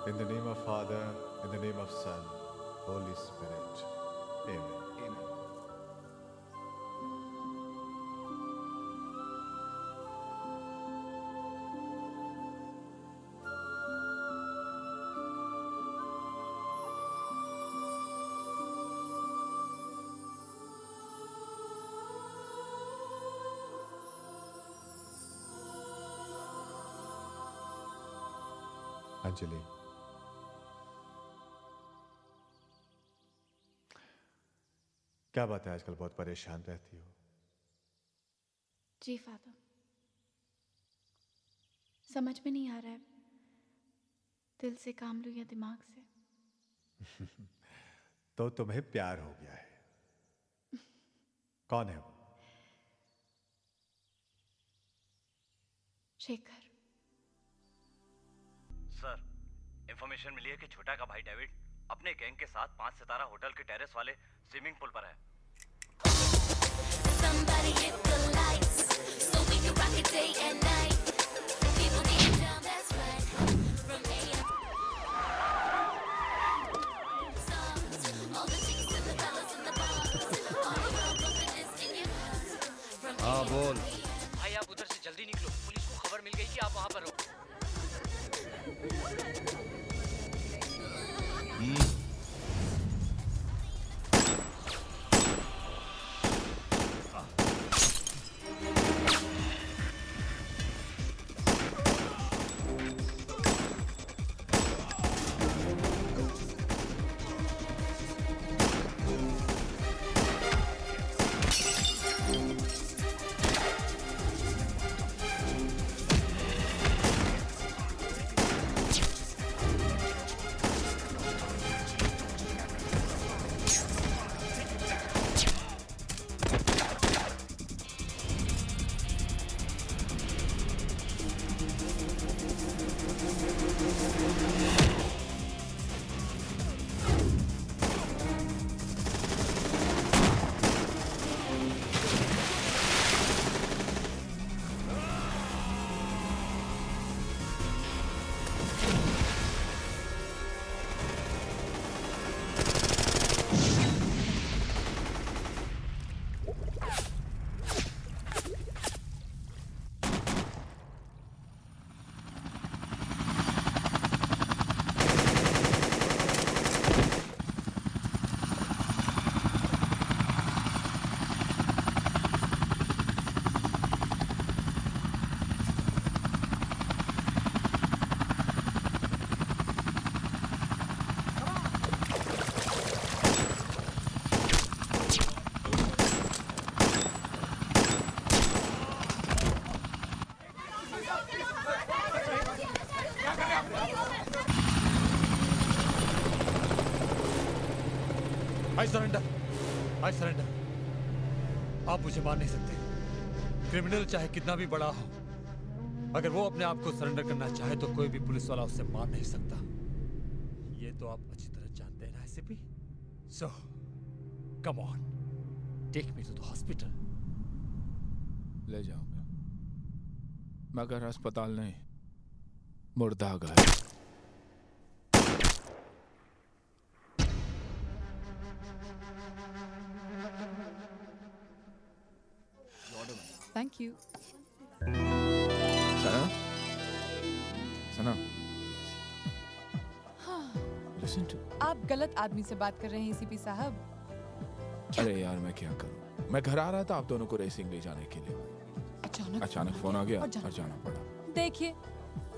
In the name of Father, in the name of Son, Holy Spirit. Amen. Amen. Anjali, क्या बात है, आजकल बहुत परेशान रहती हो? जी फादर, समझ में नहीं आ रहा है दिल से काम लूं या दिमाग से। तो तुम्हें प्यार हो गया है। कौन है वो? शेखर। सर, इंफॉर्मेशन मिली है कि छोटा का भाई डेविड अपने गैंग के साथ 5 सितारा होटल के टेरेस वाले स्विमिंग पूल पर है। Somebody hit the lights, so we can rock it day and night. People getting down, that's right. From AM. All the chicks and the fellas in the bars. All the girls bumping this in your heart. हाँ बोल। भाई आप उधर से जल्दी निकलो, police को खबर मिल गई कि आप वहाँ पर हो। I surrender. आप मुझे मार नहीं सकते। क्रिमिनल चाहे कितना भी बड़ा हो, अगर वो अपने आप को सरेंडर करना चाहे तो कोई भी पुलिस वाला उसे मार नहीं सकता। ये तो आप अच्छी तरह जानते हैं ना ACP? So, come on, take me to the hospital. ले जाऊंगा, मगर अस्पताल नहीं, मुर्दाघर। Thank you. Sana, listen to. आप गलत आदमी से बात कर रहे हैं एसीपी साहब। अरे यार मैं क्या करूं? मैं घर आ रहा था आप दोनों को रेसिंग ले जाने के लिए। अचानक फोन आ गया और जाना पड़ा। देखिए,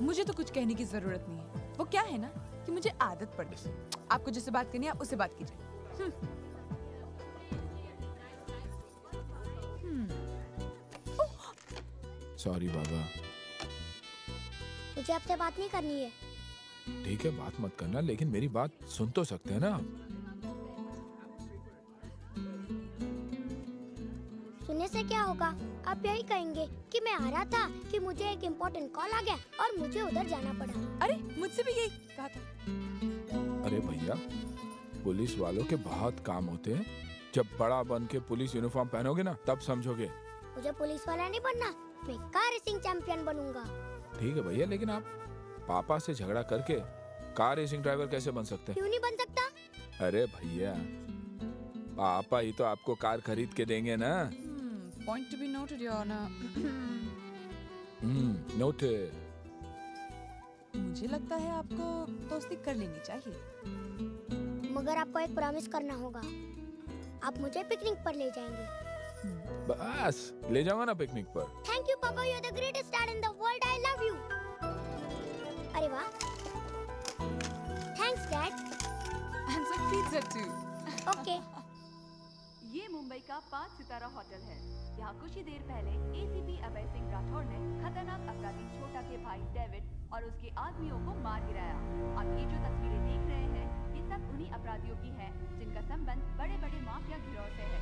मुझे तो कुछ कहने की जरूरत नहीं है। वो क्या है ना कि मुझे आदत पड़ गई। आपको जिससे बात करनी है आप उससे बात कीजिए। सॉरी बाबा। मुझे आपसे बात नहीं करनी है। ठीक है, बात मत करना, लेकिन मेरी बात सुन तो सकते हैं ना आप? सुनने से क्या होगा? आप यही कहेंगे कि मैं आ रहा था कि मुझे एक इम्पोर्टेंट कॉल आ गया और मुझे उधर जाना पड़ा। अरे मुझसे भी यही कहा था। अरे भैया, पुलिस वालों के बहुत काम होते हैं। जब बड़ा बन के पुलिस यूनिफॉर्म पहनोगे ना, तब समझोगे। मुझे पुलिस वाला नहीं बनना, मैं कार रेसिंग चैंपियन बनूंगा। ठीक है भैया, लेकिन आप पापा से झगड़ा करके कार रेसिंग ड्राइवर कैसे बन सकते हैं? क्यों नहीं बन सकता? अरे भैया, पापा ही तो आपको कार खरीद के देंगे ना। Point to be noted your honour. Noted. मुझे लगता है आपको दोस्ती कर लेनी चाहिए। मगर आपको एक प्रॉमिस करना होगा। आप मुझे पिकनिक पर ले जाएंगे। बस ले जाऊंगा ना पिकनिक पर। Thank you papa, you are the greatest dad in the world, I love you. अरे वाह, thanks dad. And some pizza too. Okay. ये मुंबई का 5 सितारा होटल है। यहाँ कुछ ही देर पहले एसीपी अभय सिंह राठौर ने खतरनाक अपराधी छोटा के भाई डेविड और उसके आदमियों को मार गिराया। अब ये जो तस्वीरें देख रहे हैं, ये सब उन्हीं अपराधियों की हैं जिनका संबंध बड़े बड़े माफिया गिरोह से है।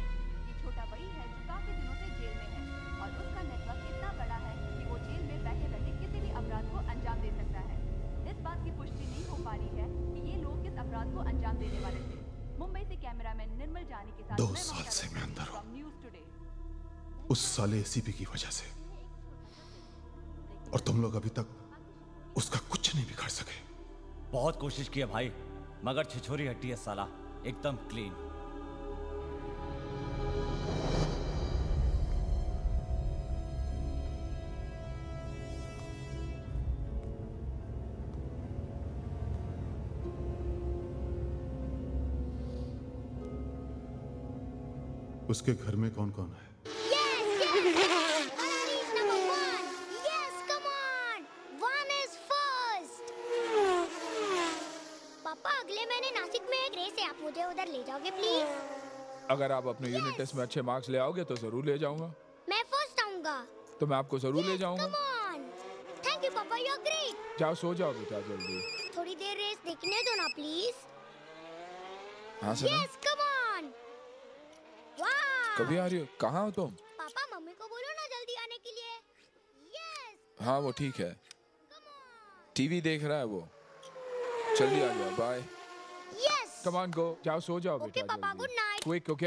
ये छोटा वही है जो काफी दिनों से जेल में है और उसका नेटवर्क इतना बड़ा है कि वो जेल में बैठे बैठे किसी भी अपराध को अंजाम दे सकता है। इस बात की पुष्टि नहीं हो पा रही है कि ये लोग किस अपराध को अंजाम देने वाले थे। मुंबई से कैमरामैन निर्मल जानी के साथ 2 साल से मैं अंदर हूं, न्यूज़ टुडे। उस साले एसीपी की वजह से, और तुम लोग अभी तक उसका कुछ नहीं बिगाड़ सके। बहुत कोशिश की है भाई, मगर छिछोरी हट्टी है साला, एकदम क्लीन। उसके घर में कौन कौन है? मुझे उधर ले जाओगे प्लीज? अगर आप अपने यूनिट टेस्ट में अच्छे मार्क्स ले आओगे तो जरूर ले जाऊंगा। मैं फर्स्ट आऊंगा। तो मैं आपको जरूर ले जाऊंगा। Thank you papa, you are great. जाओ सो जाओ बेटा जल्दी। थोड़ी देर रेस देखने दो ना प्लीज। हाँ सर। Yes come on. वाह, कभी आ रही हो? कहाँ हो तुम? पापा मम्मी को बोलो ना जल्दी आने के लिए। यस। हाँ वो ठीक है, टीवी देख रहा है वो। जल्दी आ जाओ, bye. Yes. Come on go, जाओ सो जाओ बेटा। Okay papa, good night. Quick, okay.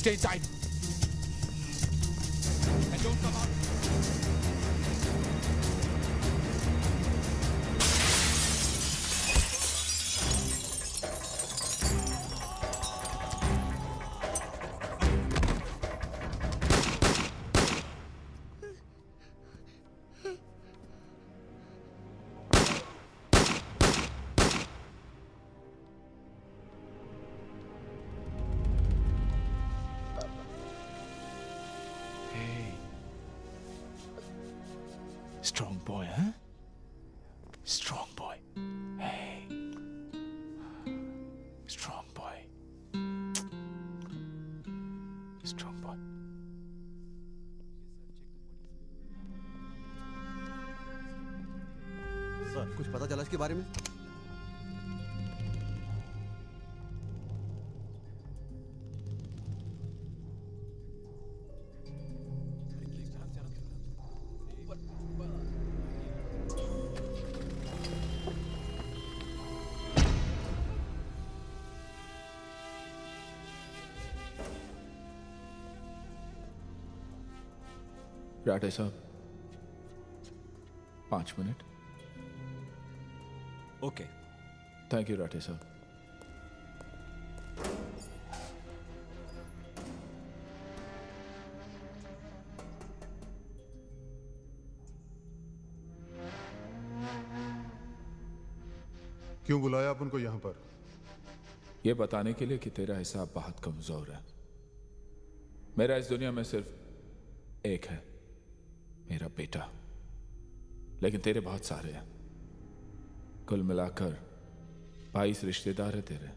Stay inside. And don't come out. Strong boy, huh? Strong boy. Hey. Strong boy. Strong boy. Sir, कुछ पता चला इसके बारे में? राठे साहब, 5 minute. Okay. Thank you Rathe साहब। क्यों बुलाया आप उनको यहाँ पर? यह बताने के लिए कि तेरा हिसाब बहुत कमजोर है। मेरा इस दुनिया में सिर्फ एक है, मेरा बेटा। लेकिन तेरे बहुत सारे हैं। कुल मिलाकर 22 रिश्तेदार है तेरे,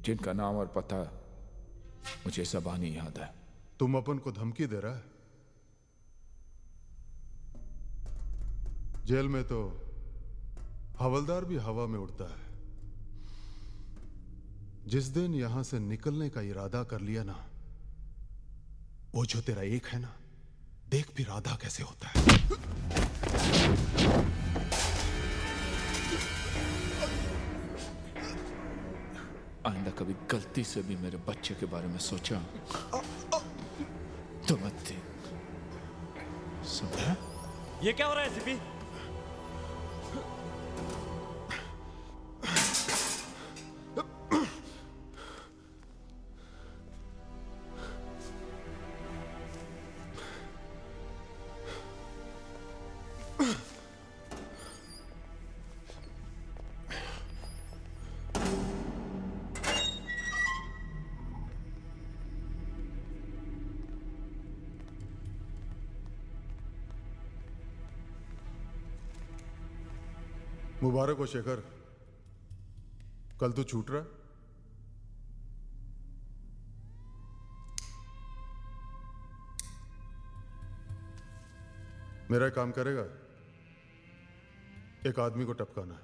जिनका नाम और पता मुझे ज़बानी याद है। तुम अपन को धमकी दे रहा है? जेल में तो हवलदार भी हवा में उड़ता है। जिस दिन यहां से निकलने का इरादा कर लिया ना, वो जो तेरा एक है ना, देख फिर आधा कैसे होता है। आइंदा कभी गलती से भी मेरे बच्चे के बारे में सोचा तो मत दे। समझा? ये क्या हो रहा है एसीपी? मुबारक हो शेखर, कल तू छूट रहा है। मेरा काम करेगा? एक आदमी को टपकाना है,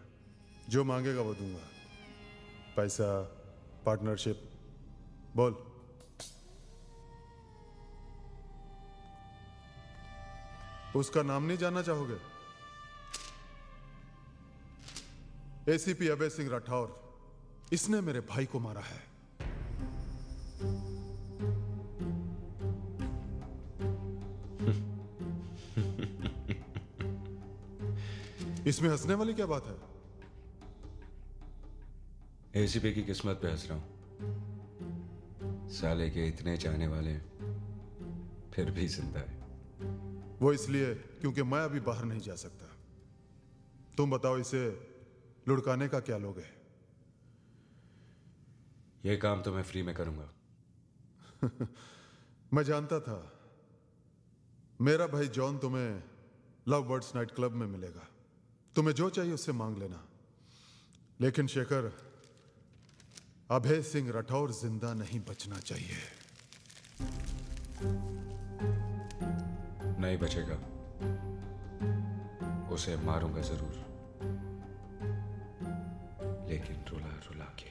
जो मांगेगा वो दूंगा। पैसा, पार्टनरशिप, बोल। उसका नाम नहीं जानना चाहोगे? एसीपी अभय सिंह राठौर, इसने मेरे भाई को मारा है। इसमें हंसने वाली क्या बात है? एसीपी की किस्मत पे हंस रहा हूं। साले के इतने चाहने वाले फिर भी जिंदा है। वो इसलिए क्योंकि मैं अभी बाहर नहीं जा सकता। तुम बताओ, इसे लुढ़काने का क्या लोगे? ये काम तो मैं फ्री में करूंगा। मैं जानता था मेरा भाई जॉन तुम्हें लव बर्ड्स नाइट क्लब में मिलेगा। तुम्हें जो चाहिए उससे मांग लेना। लेकिन शेखर, अभय सिंह राठौर जिंदा नहीं बचना चाहिए। नहीं बचेगा, उसे मारूंगा जरूर, लेकिन रुला रुला के।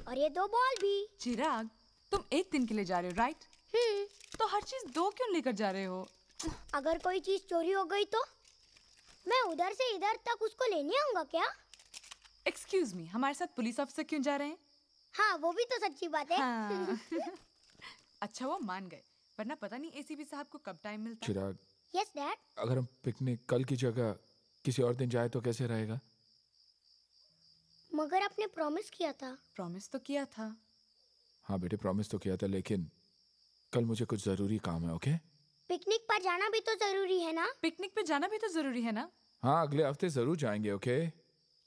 और ये 2 बॉल भी। चिराग, तुम एक दिन के लिए जा रहे हो, राइट? तो हर चीज 2 क्यों लेकर जा रहे हो? अगर कोई चीज चोरी हो गई तो मैं उधर से इधर तक उसको लेने आऊंगा क्या? एक्सक्यूज मी, हमारे साथ पुलिस ऑफिसर क्यों जा रहे हैं? हाँ, वो भी तो सच्ची बात है। हाँ। अच्छा, वो मान गए, वरना पता नहीं एसीपी साहब को कब टाइम मिलता। चिराग, यस डैड। अगर हम पिकनिक कल की जगह किसी और दिन जाए तो कैसे रहेगा? मगर आपने प्रॉमिस किया था। प्रॉमिस तो किया था। हाँ बेटे, प्रॉमिस तो किया था, लेकिन कल मुझे कुछ जरूरी काम है। ओके? पिकनिक पर जाना भी तो जरूरी है ना? पिकनिक पे जाना भी तो जरूरी है ना? हाँ, अगले हफ्ते जरूर जाएंगे। ओके?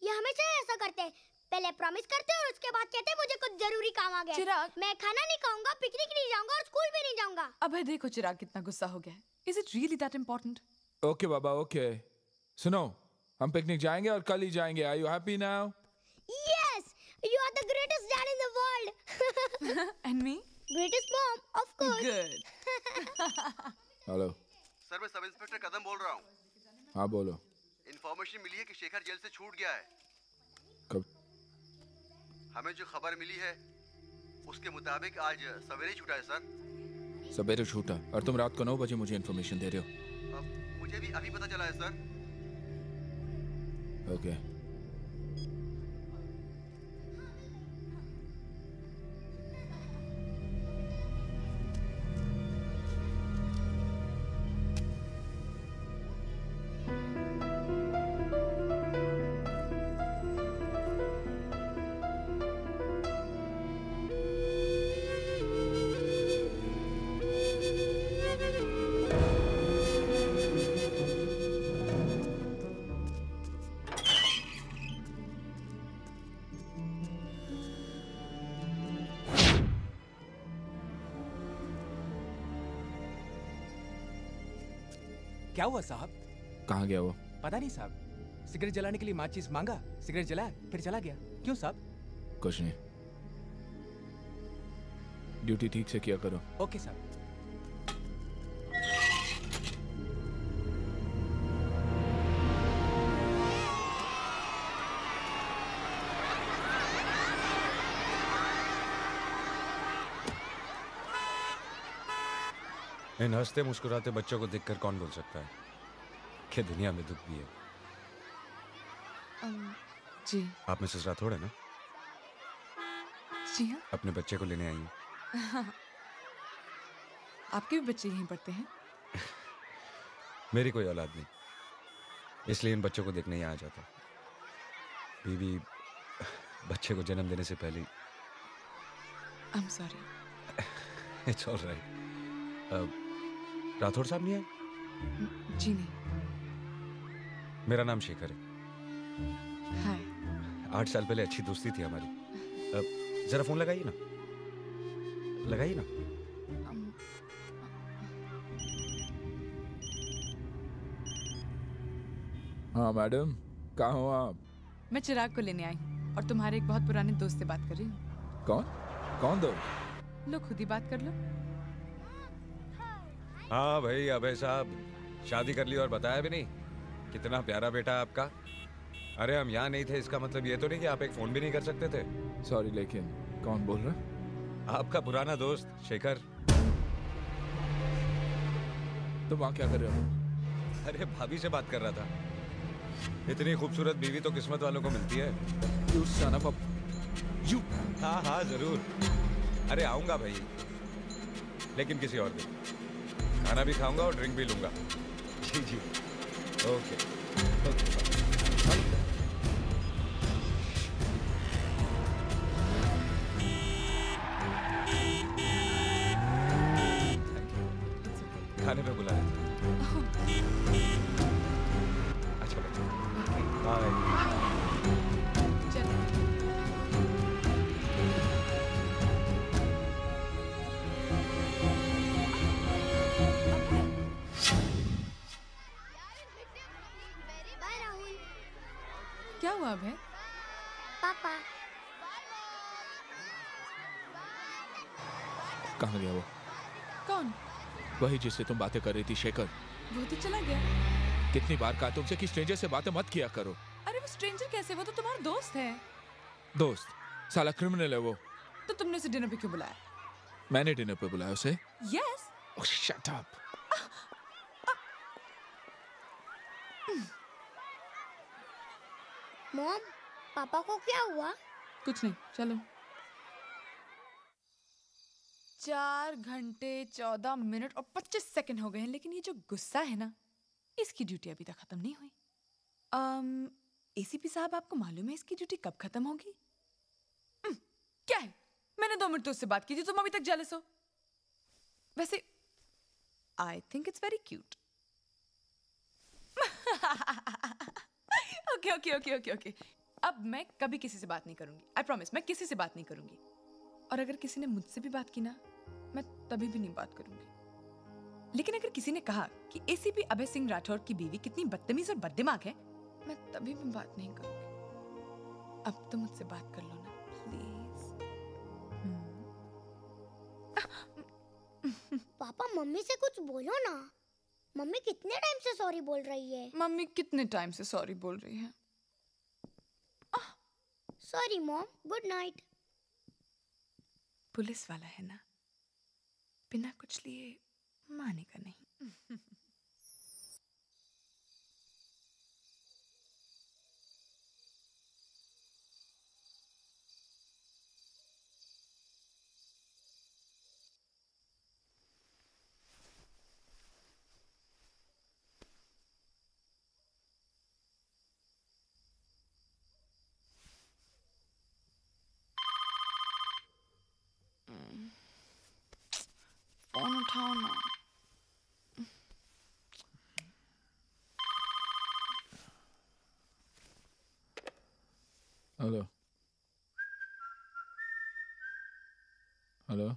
ये हमेशा ऐसा करते हैं, पहले प्रॉमिस करते और उसके बाद कहते मुझे कुछ जरूरी काम आ गया। चिराग, मैं खाना नहीं खाऊंगा, पिकनिक नहीं जाऊंगा और स्कूल भी नहीं जाऊंगा। अबे देखो चिराग कितना गुस्सा हो गया है। Is it really that important? Okay बाबा, ओके। सुनो, हम पिकनिक जाएंगे और कल ही जाएंगे। Are you happy now? Yes, you are the greatest dad in the world. And me? Greatest mom, of course. Good. Hello sir, मैं सब इंस्पेक्टर कदम बोल रहा हूँ। हाँ बोलो। इन्फॉर्मेशन मिली है कि शेखर जेल से छूट गया है। कब? हमें जो खबर मिली है उसके मुताबिक आज सवेरे छूटा है सर। सवेरे छूटा? और तुम रात को 9 बजे मुझे इन्फॉर्मेशन दे रहे हो? मुझे भी अभी पता चला है सर। ओके। क्या हुआ साहब? कहाँ गया वो? पता नहीं साहब, सिगरेट जलाने के लिए माचिस मांगा, सिगरेट जलाया, फिर चला गया। क्यों साहब? कुछ नहीं, ड्यूटी ठीक से किया करो। ओके साहब। इन हंसते मुस्कुराते बच्चों को देखकर कौन बोल सकता है कि दुनिया में दुख भी है। जी आप मिसेस राठौड़ है ना? जी हाँ। अपने बच्चे को लेने आई हैं। आपके भी बच्चे यहीं पढ़ते हैं? मेरी कोई औलाद नहीं, इसलिए इन बच्चों को देखने यहाँ आ जाता। बीवी बच्चे को जन्म देने से पहले। I'm sorry. It's alright. Rathore साहब नहीं आए? जी नहीं। मेरा नाम शेखर है। हाय। 8 साल पहले अच्छी दोस्ती थी हमारी। जरा फोन लगाइए ना, लगाइए ना। हाँ मैडम, कहाँ हो आप? मैं चिराग को लेने आई हूँ और तुम्हारे एक बहुत पुराने दोस्त से बात कर रही हूँ। कौन? कौन दो? लो खुद ही बात कर लो। हाँ भाई अभय साहब, शादी कर ली और बताया भी नहीं? कितना प्यारा बेटा है आपका। अरे हम यहाँ नहीं थे, इसका मतलब ये तो नहीं कि आप एक फोन भी नहीं कर सकते थे। सॉरी, लेकिन कौन बोल रहा? आपका पुराना दोस्त शेखर। तुम वहाँ क्या कर रहे हो? अरे भाभी से बात कर रहा था। इतनी खूबसूरत बीवी तो किस्मत वालों को मिलती है। You son of a... You... हाँ हाँ जरूर। अरे आऊंगा भाई, लेकिन किसी और दिन। खाना भी खाऊंगा और ड्रिंक भी लूंगा। जी जी ओके खाने पे बुला रहे थे। अच्छा बच्चा, बाय। क्या हुआ अभय? पापा। कहाँ गया वो? कौन? वही जिससे तुम बातें कर रही थी, शेखर। वो तो चला गया। कितनी बार कहा तुमसे कि स्ट्रेंजर से बातें मत किया करो। अरे वो स्ट्रेंजर कैसे? वो तो तुम्हारा दोस्त है। दोस्त? साला क्रिमिनल है वो। तो तुमने उसे डिनर पे क्यों बुलाया? मैंने डिनर पे बुलाया उसे? Yes. Oh, shut up. Mom, पापा को क्या हुआ? कुछ नहीं, चलो। 4 घंटे 14 मिनट और 25 सेकंड हो गए हैं, लेकिन ये जो गुस्सा है ना, इसकी ड्यूटी अभी तक खत्म नहीं हुई। एसीपी साहब, आपको मालूम है इसकी ड्यूटी कब खत्म होगी? क्या है? मैंने 2 मिनट तो उससे बात की थी, तुम अभी तक जेलस हो। वैसे I think it's very cute. Okay okay okay okay okay. अब मैं कभी किसी से बात नहीं करूंगी। आई प्रॉमिस, मैं किसी से बात नहीं करूंगी। और अगर किसी ने मुझसे भी बात की ना, मैं तभी भी नहीं बात करूंगी। लेकिन अगर किसी ने कहा कि एसीपी अभय सिंह राठौड़ की बीवी कितनी बदतमीज और बददिमाग है, मैं तभी भी बात नहीं करूंगी। अब तो मुझसे बात कर लो ना प्लीज। पापा मम्मी से कुछ बोलो ना। मम्मी कितने टाइम से सॉरी बोल रही है? मम्मी कितने टाइम से सॉरी बोल रही है? Sorry mom, good night. Police वाला है ना, बिना कुछ लिए मानेगा नहीं। फोन उठाओ ना। Hello hello.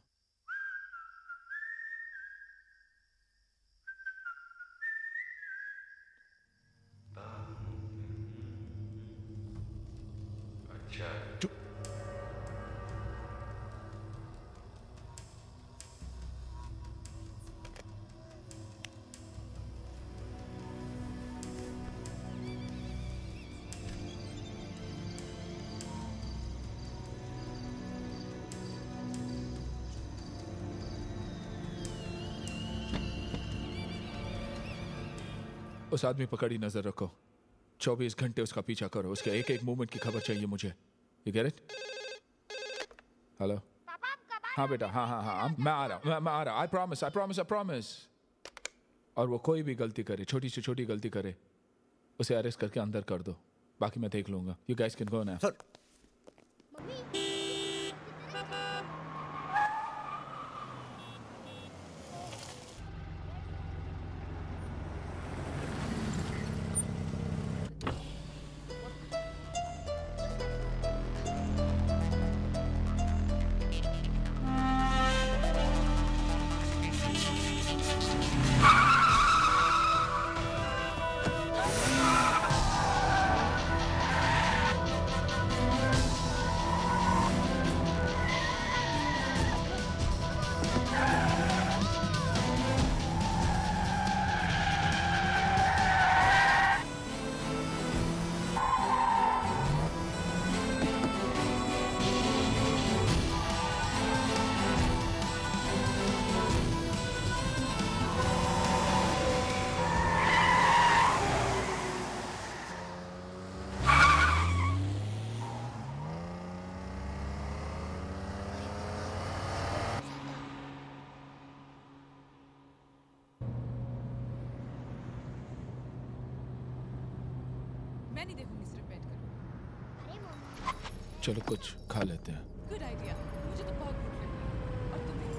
उस आदमी पर कड़ी नजर रखो। 24 घंटे उसका पीछा करो। उसके एक एक मूवमेंट की खबर चाहिए मुझे। You get it? हेलो? हाँ बेटा, हाँ हाँ हाँ, मैं आ रहा। I promise. और वो कोई भी गलती करे, छोटी से छोटी गलती करे, उसे अरेस्ट करके अंदर कर दो। बाकी मैं देख लूंगा। You guys can go now. Sir. मैं नहीं देखूंगी, सिर्फ बैठ कर। चलो कुछ खा लेते हैं। गुड आइडिया, मुझे तो बहुत भूख लगी है। और तुम्हें?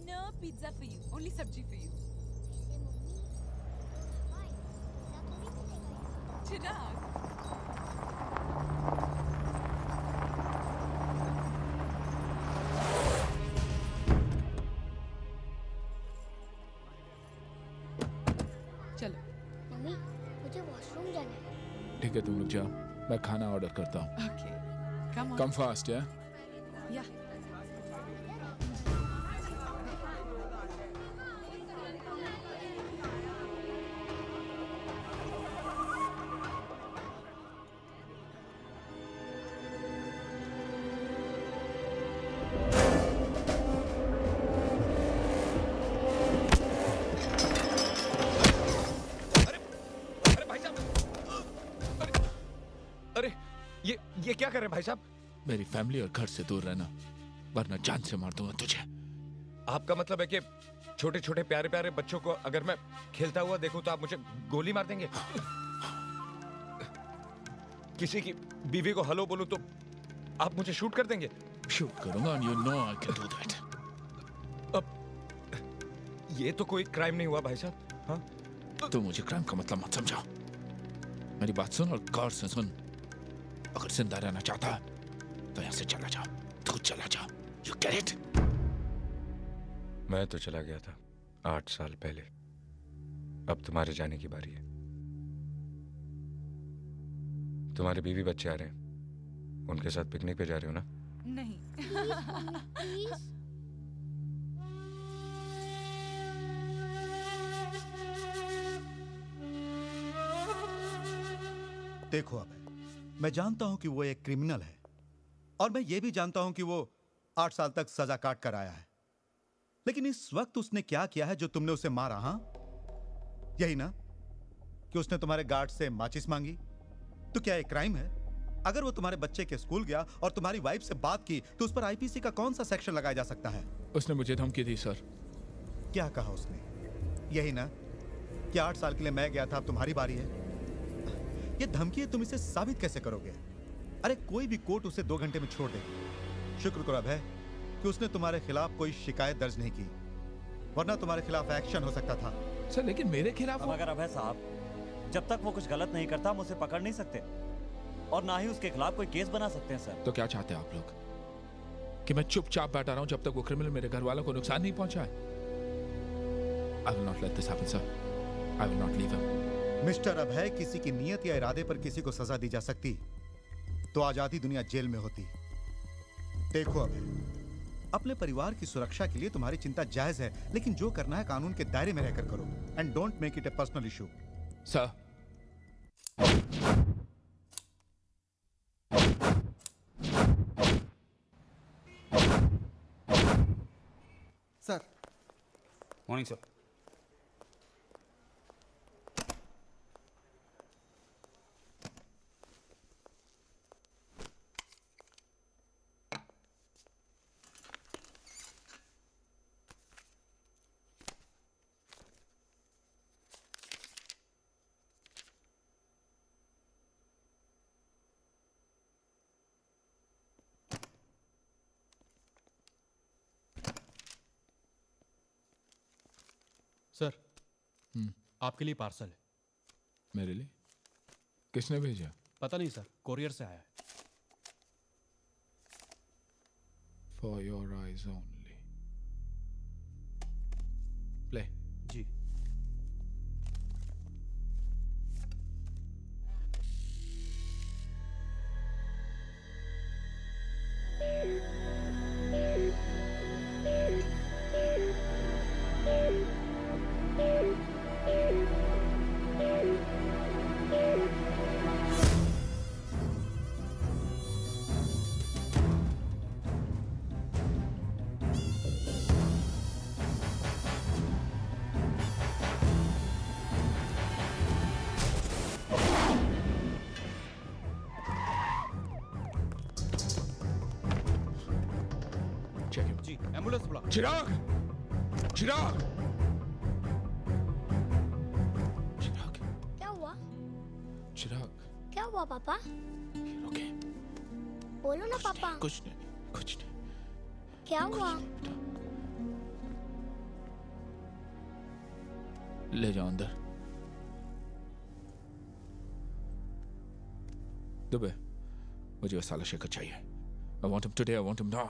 No pizza for you, only sabzi for you. Chirag, चलो। मम्मी, मुझे वॉशरूम जाना है। ठीक है, तुम लोग जाओ, मैं खाना ऑर्डर करता हूँ। ओके, कम कम फास्ट या? या। ये क्या कर रहे हैं भाई साहब? मेरी फैमिली और घर से दूर रहना, वरना जान से मार दूंगा तुझे। आपका मतलब है कि छोटे छोटे प्यारे प्यारे बच्चों को अगर मैं खेलता हुआ देखूं तो आप मुझे गोली मार देंगे? किसी की बीवी को हेलो बोलूं तो आप मुझे शूट कर देंगे? शूट करूंगा, and you know I can do that. अब ये तो कोई क्राइम नहीं हुआ भाई साहब। हाँ? तू मुझे क्राइम का मतलब मत समझा। मेरी बात सुन और गौर से सुन। अगर जिंदा रहना चाहता है तो यहाँ से चला जा। तू चला जा। You get it? मैं तो चला गया था 8 साल पहले। अब तुम्हारे जाने की बारी है। तुम्हारे बीवी बच्चे आ रहे हैं, उनके साथ पिकनिक पे जा रहे हो ना? नहीं। प्लीज। देखो अब मैं जानता हूं कि वो एक क्रिमिनल है और मैं ये भी जानता हूं कि वो 8 साल तक सजा काट कर आया है, लेकिन इस वक्त उसने क्या किया है जो तुमने उसे मारा? हाँ, यही ना कि उसने तुम्हारे गार्ड से माचिस मांगी? तो क्या एक क्राइम है? अगर वो तुम्हारे बच्चे के स्कूल गया और तुम्हारी वाइफ से बात की तो उस पर आईपीसी का कौन सा सेक्शन लगाया जा सकता है? उसने मुझे धमकी दी सर। क्या कहा उसने? यही ना कि 8 साल के लिए मैं गया था, अब तुम्हारी बारी है। ये धमकी है, तुम इसे साबित कैसे करोगे? अरे कोई भी कोर्ट उसे 2 घंटे में छोड़ देगी। शुक्र करो अब है कि उसने तुम्हारे खिलाफ कोई शिकायत दर्ज नहीं की, वरना तुम्हारे खिलाफ एक्शन हो सकता था। सर लेकिन मेरे खिलाफ अगर अभय साहब, जब तक वो कुछ गलत नहीं करता हम उसे पकड़ नहीं सकते और ना ही उसके खिलाफ कोई केस बना सकते हैं सर। तो क्या चाहते हैं आप लोग? कि मैं चुपचाप बैठा रहा हूं जब तक वो क्रिमिनल मेरे घर वालों को नुकसान नहीं पहुंचाए? I will not let this happen, sir. I will not leave him. Mister Abhay, किसी की नीयत या इरादे पर किसी को सजा दी जा सकती तो आज आधी दुनिया जेल में होती। देखो अभय, अपने परिवार की सुरक्षा के लिए तुम्हारी चिंता जायज है, लेकिन जो करना है कानून के दायरे में रहकर करो। And don't make it A personal issue. Sir, sir. Morning sir. Sir, आपके लिए पार्सल है। मेरे लिए? किसने भेजा? पता नहीं सर, कोरियर से आया है। For your eyes only. Play. जी। एम्बुलेंस बुला। चिराग! चिराग! चिराग! क्या हुआ? चिराग! क्या हुआ पापा? ओके। बोलो ना पापा। कुछ नहीं, कुछ नहीं। क्या हुआ? ले जाओ अंदर। दुबे, मुझे वो साला शेखर चाहिए। I want him today, I want him now.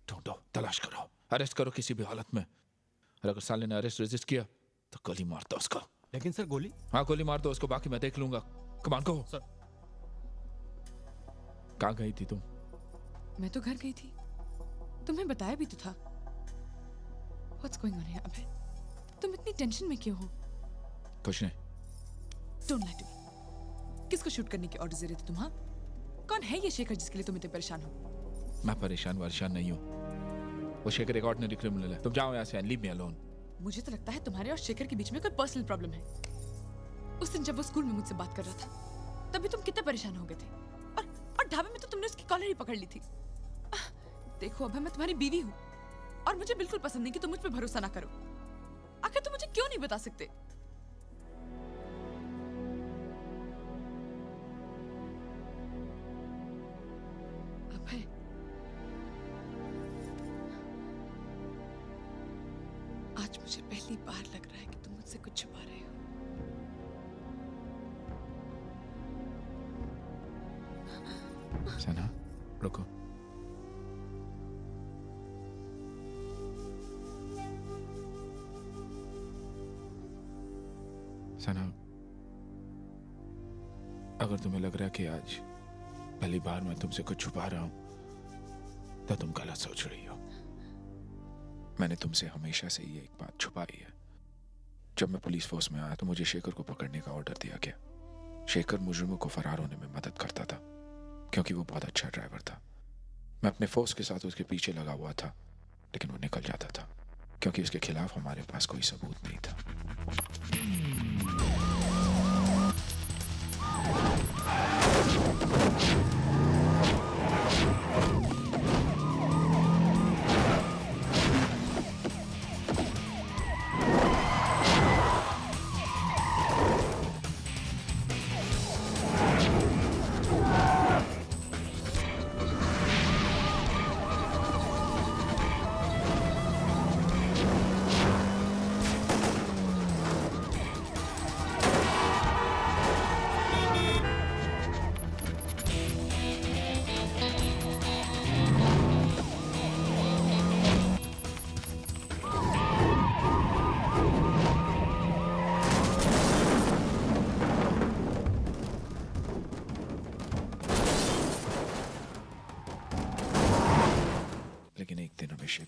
ढूंढो, तलाश करो, अरेस्ट करो किसी भी हालत में। और अगर साले ने अरेस्ट रेजिस्ट किया तो गोली मार दो उसको। लेकिन सर गोली? हाँ, गोली मार दो उसको, बाकी मैं देख लूंगा। कमान को सर। कहाँ गई थी तुम? मैं तो घर गई थी, तुम्हें बताया भी तो था। What's going on here अबे? तुम इतनी टेंशन में क्यों हो? कुछ नहीं। Don't lie to me. किसको शूट करने के ऑर्डर दे रहे थे तुम? हाँ, कौन है ये शेखर जिसके लिए तुम इतने परेशान हो? मैं परेशान नहीं हूँ। वो शेखर एक ऑर्डिनरी क्रिमिनल है। तुम जाओ यहाँ से and leave me alone। मुझे तो लगता है तुम्हारे और शेखर के बीच में कोई पर्सनल प्रॉब्लम है। उस दिन जब वो स्कूल में मुझसे बात कर रहा था, तभी तुम कितने परेशान हो गए थे। और ढाबे में तो तुमने उसकी कॉलर ही पकड़ ली थी। देखो अब मैं तुम्हारी बीवी हूँ और मुझे बिल्कुल पसंद नहीं कि तुम मुझ पे भरोसा ना करो। आखिर तुम मुझे क्यों नहीं बता सकते? अभय, आज मुझे पहली बार लग रहा है कि तुम मुझसे कुछ छुपा रहे हो। सना, रुको। सना, अगर तुम्हें लग रहा है कि आज पहली बार मैं तुमसे कुछ छुपा रहा हूं तो तुम गलत सोच रही हो। मैंने तुमसे हमेशा से ये एक बात छुपाई है। जब मैं पुलिस फोर्स में आया तो मुझे शेखर को पकड़ने का ऑर्डर दिया गया। शेखर मुजरिमों को फरार होने में मदद करता था क्योंकि वो बहुत अच्छा ड्राइवर था। मैं अपने फोर्स के साथ उसके पीछे लगा हुआ था, लेकिन वो निकल जाता था क्योंकि उसके खिलाफ हमारे पास कोई सबूत नहीं था।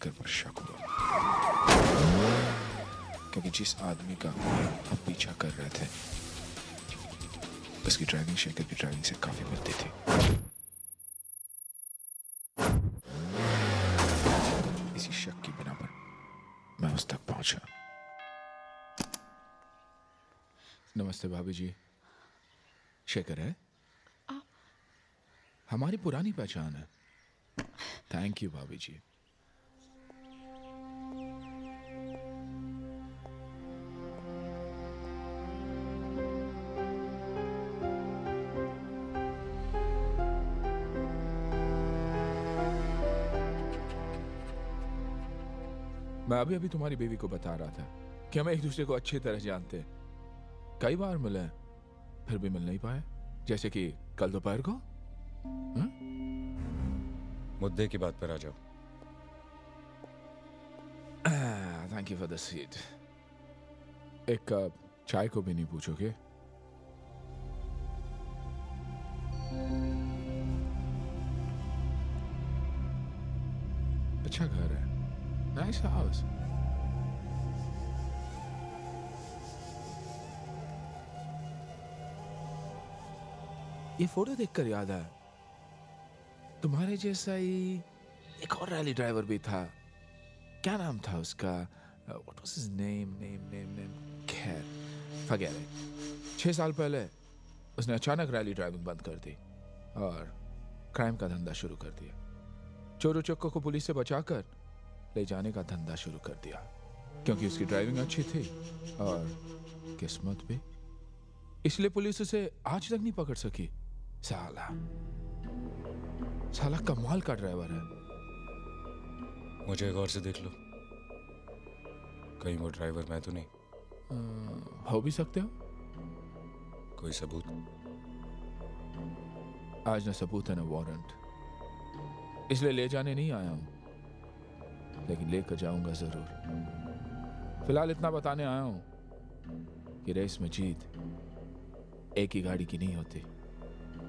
शेखर पर शक हुआ, क्योंकि जिस आदमी का हम पीछा कर रहे थे उसकी ड्राइविंग शेखर की ड्राइविंग से काफी मिलती थी। इसी शक की बिना पर मैं उस तक पहुंचा। नमस्ते भाभी जी। शेखर है? हमारी पुरानी पहचान है। थैंक यू भाभी जी। मैं अभी तुम्हारी बीवी को बता रहा था कि हम एक दूसरे को अच्छी तरह जानते हैं। कई बार मिले फिर भी मिल नहीं पाए, जैसे कि कल दोपहर को। मुद्दे की बात पर आ जाओ। Thank you for the seat. एक कप चाय को भी नहीं पूछोगे? अच्छा घर है, नाइस हाउस। ये फोटो देखकर याद आया, तुम्हारे जैसा ही एक और रैली ड्राइवर भी था। क्या नाम था उसका? What was his name? खैर, forget it। 6 साल पहले उसने अचानक रैली ड्राइविंग बंद कर दी और क्राइम का धंधा शुरू कर दिया। चोरों चक्कों को पुलिस से बचाकर ले जाने का धंधा शुरू कर दिया, क्योंकि उसकी ड्राइविंग अच्छी थी और किस्मत भी। इसलिए पुलिस उसे आज तक नहीं पकड़ सकी। साला कमाल का ड्राइवर है। मुझे गौर से देख लो, कहीं वो ड्राइवर मैं तो नहीं? हो भी सकते हो। कोई सबूत? आज ना सबूत है ना वारंट, इसलिए ले जाने नहीं आया हूं, लेकिन लेकर जाऊंगा जरूर। फिलहाल इतना बताने आया हूं कि रेस में जीत एक ही गाड़ी की नहीं होती।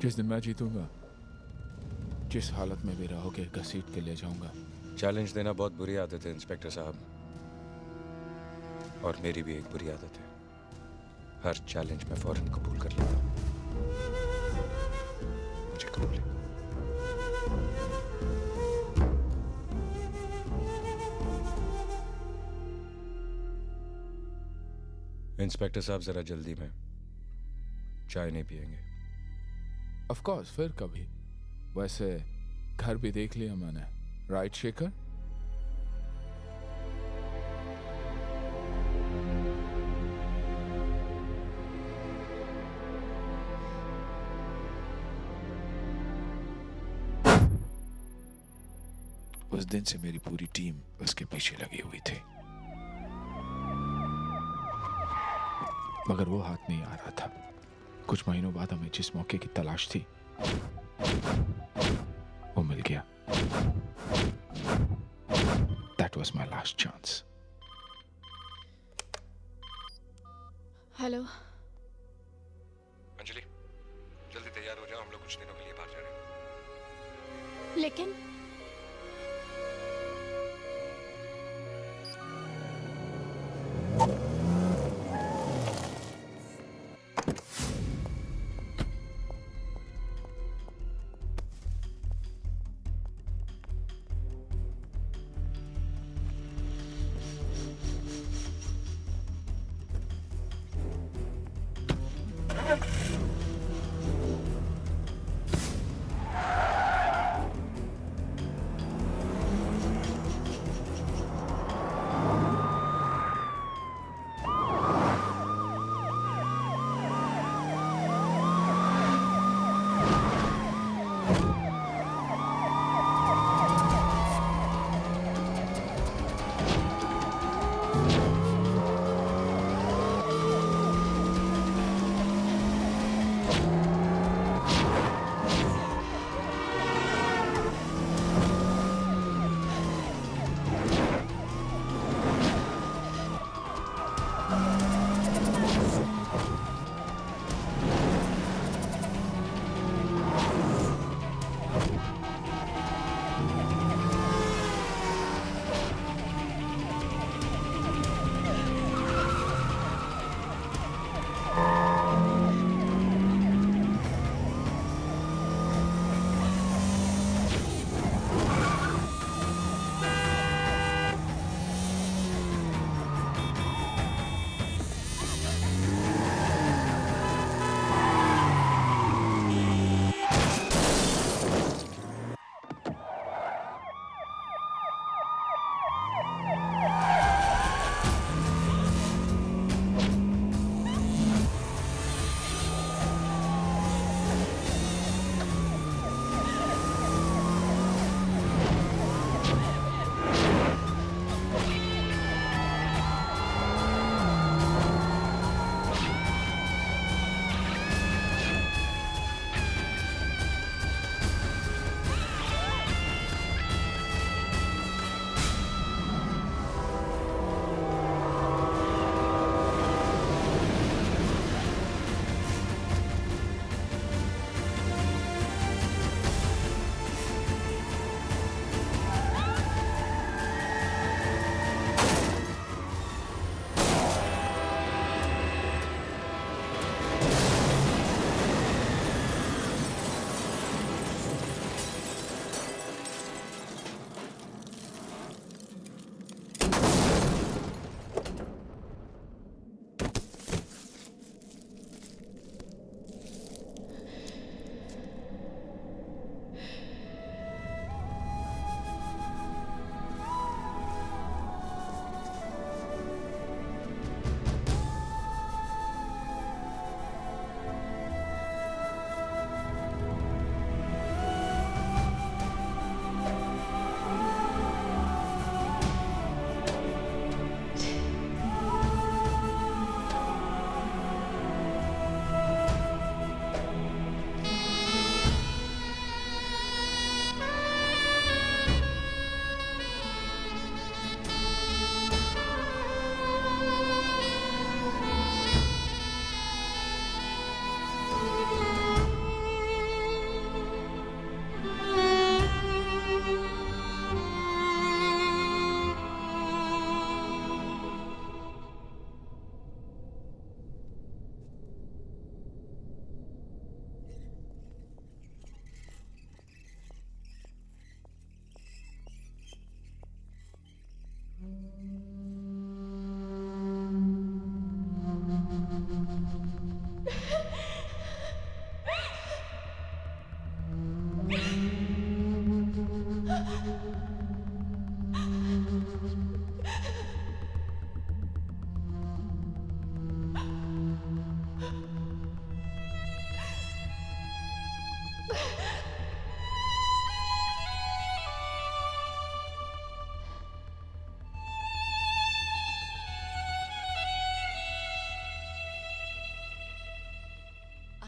जिस दिन मैं जीतूंगा, जिस हालत में भी रहोगे घसीट के ले जाऊंगा। चैलेंज देना बहुत बुरी आदत है इंस्पेक्टर साहब, और मेरी भी एक बुरी आदत है। हर चैलेंज में फौरन कबूल कर लेता हूं। मुझे कबूल है। इंस्पेक्टर साहब जरा जल्दी में, चाय नहीं पियेंगे? ऑफ कोर्स, फिर कभी। वैसे घर भी देख लिया मैंने, राइट शेखर? उस दिन से मेरी पूरी टीम उसके पीछे लगी हुई थी, मगर वो हाथ नहीं आ रहा था। कुछ महीनों बाद हमें जिस मौके की तलाश थी वो मिल गया। That was my last chance. Hello Anjali, जल्दी तैयार हो जाओ, हम लोग कुछ दिनों के लिए बाहर जा रहे हैं। लेकिन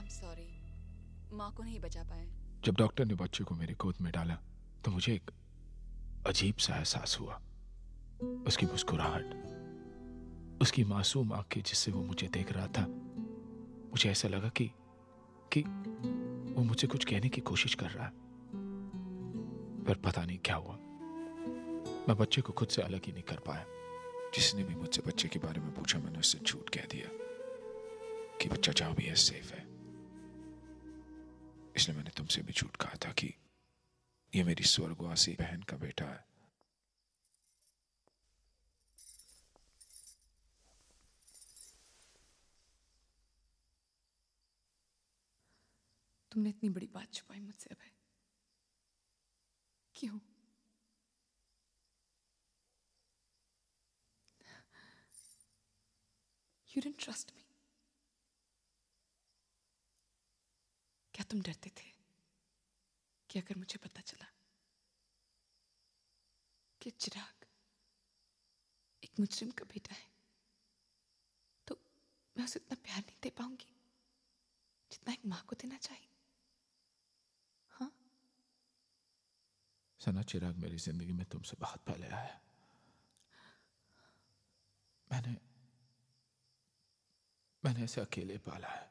I'm sorry. माँ को नहीं बचा पाए। जब डॉक्टर ने बच्चे को मेरी गोद में डाला तो मुझे एक अजीब सा एहसास हुआ। उसकी मुस्कुराहट, उसकी मासूम आंखें जिससे वो मुझे देख रहा था, मुझे ऐसा लगा कि वो मुझे कुछ कहने की कोशिश कर रहा है। पर पता नहीं क्या हुआ, मैं बच्चे को खुद से अलग ही नहीं कर पाया। जिसने भी मुझसे बच्चे के बारे में पूछा मैंने उससे झूठ कह दिया कि बच्चा जहां भी है सेफ है। इसलिए मैंने तुमसे भी झूठ कहा था कि ये मेरी स्वर्गवासी बहन का बेटा है। तुमने इतनी बड़ी बात छुपाई मुझसे अभय, क्यों? You didn't trust me. क्या तुम डरते थे कि अगर मुझे पता चला कि चिराग एक मुजरिम का बेटा है तो मैं उसे इतना प्यार नहीं दे पाऊंगी जितना एक माँ को देना चाहिए? हाँ? सना, चिराग मेरी जिंदगी में तुमसे बहुत पहले आया। मैंने इसे अकेले पाला है।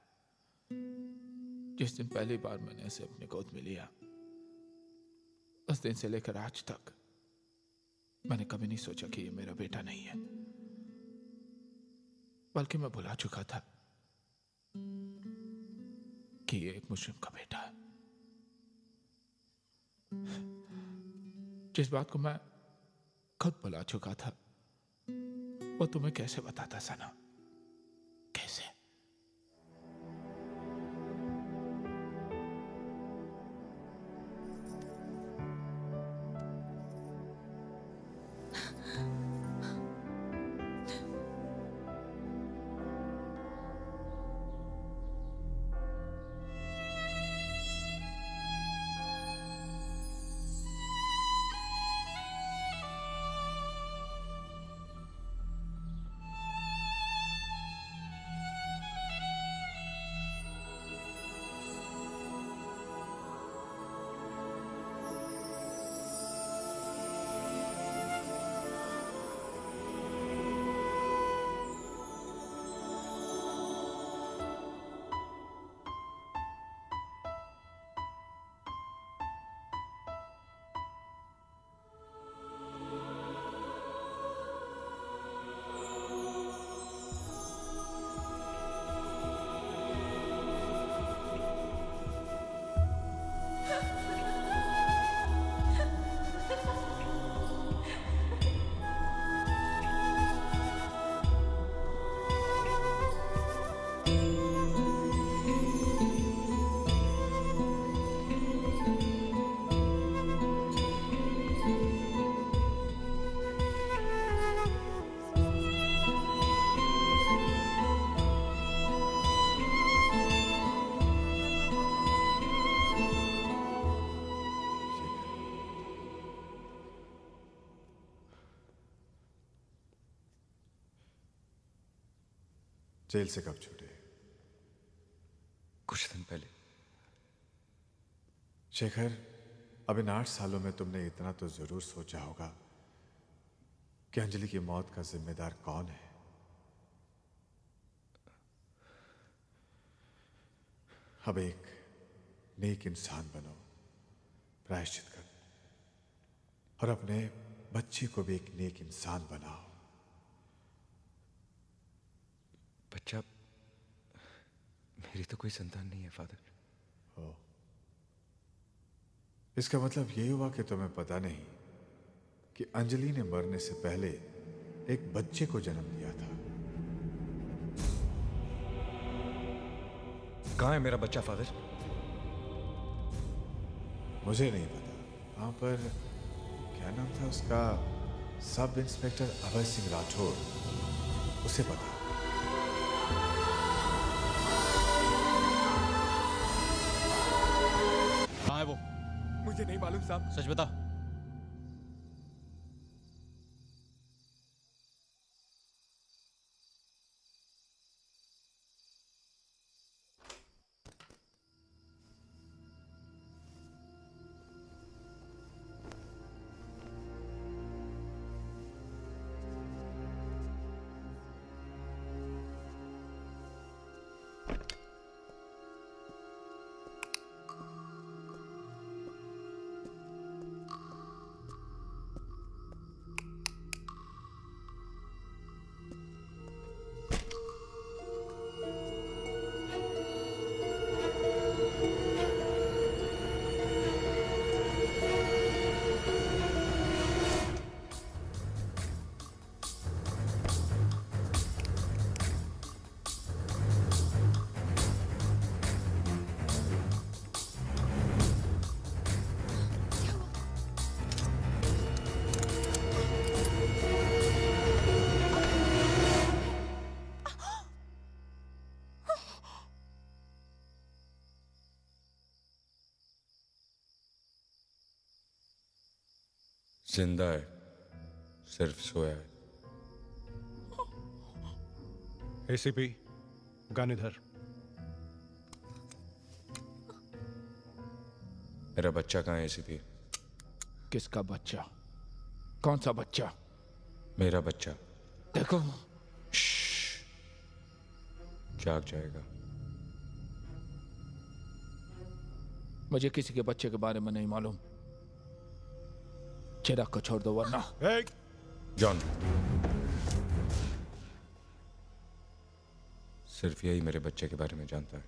जिस दिन पहली बार मैंने इसे अपनी गोद में लिया, उस दिन से लेकर आज तक मैंने कभी नहीं सोचा कि ये मेरा बेटा नहीं है, बल्कि मैं भुला चुका था कि ये एक मुस्लिम का बेटा है। जिस बात को मैं खुद भुला चुका था वो तुम्हें कैसे बताता सना, कैसे? जेल से कब छूटे? कुछ दिन पहले। शेखर, अब इन 8 सालों में तुमने इतना तो जरूर सोचा होगा कि अंजलि की मौत का जिम्मेदार कौन है। अब एक नेक इंसान बनो, प्रायश्चित करो और अपने बच्चे को भी एक नेक इंसान बनाओ। बच्चा, मेरी तो कोई संतान नहीं है फादर। ओ, इसका मतलब यही हुआ कि तुम्हें पता नहीं कि अंजलि ने मरने से पहले एक बच्चे को जन्म दिया था। कहाँ है मेरा बच्चा फादर? मुझे नहीं पता। वहां पर क्या नाम था उसका? सब इंस्पेक्टर अभय सिंह राठौर, उसे पता। कहाँ है वो? मुझे नहीं मालूम साहब। सच बता। जिंदा है, सिर्फ सोया है। एसीपी गन इधर। मेरा बच्चा कहाँ है एसीपी? किसका बच्चा? कौन सा बच्चा? मेरा बच्चा। देखो, जाग जाएगा। मुझे किसी के बच्चे के बारे में नहीं मालूम। चिराग को छोड़ दो वरना। जॉन, सिर्फ यही मेरे बच्चे के बारे में जानता है।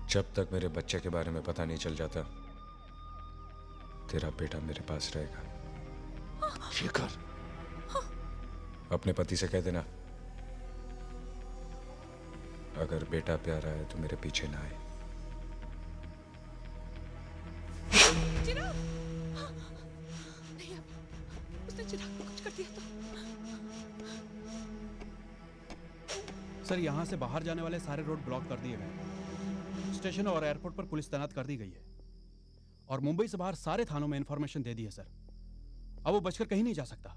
जब तक मेरे बच्चे के बारे में पता नहीं चल जाता, तेरा बेटा मेरे पास रहेगा। शेखर, अपने पति से कह देना, अगर बेटा प्यारा है तो मेरे पीछे ना आए। चिराग! नहीं, उसने चिराग को कुछ कर दिया तो। सर, यहाँ से बाहर जाने वाले सारे रोड ब्लॉक कर दिए गए। स्टेशन और एयरपोर्ट पर पुलिस तैनात कर दी गई है और मुंबई से बाहर सारे थानों में इंफॉर्मेशन दे दी है सर। अब वो बचकर कहीं नहीं जा सकता।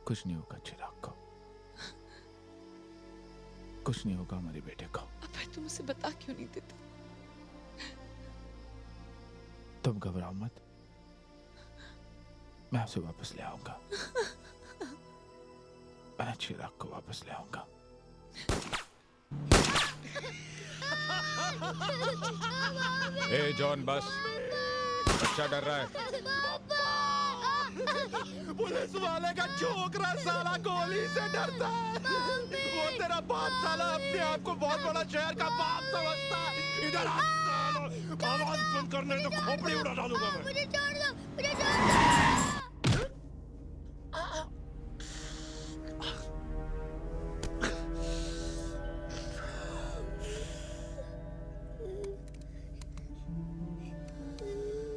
कुछ नहीं होगा चिराग को, कुछ नहीं होगा हमारे बेटे को। अबे तुम उसे बता क्यों नहीं देते? तुम घबराओ मत, मैं उसे वापस ले आऊंगा। मैं चिराग को वापस ले आऊंगा। ए जॉन, बस, बच्चा डर रहा है। पुलिस वाले का छोकरा साला गोली से डरता है। वो तेरा बाप साला अपने आप को बहुत बड़ा शहर का बाप समझता है। इधर आ सालो, आवाज बंद करने तो खोपड़ी उड़ा डालूंगा मैं। मुझे छोड़ दो, मुझे छोड़ दो।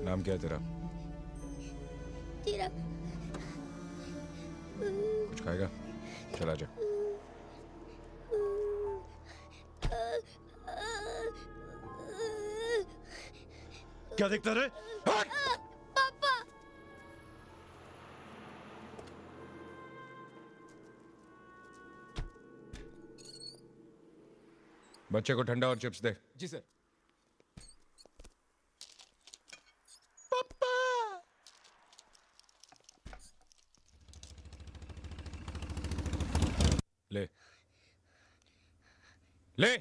नाम क्या है तेरा? चिराग। कुछ खाएगा? चला जा। क्या देखता रे? पापा। बच्चे को ठंडा और चिप्स दे। जी सर। ले ले।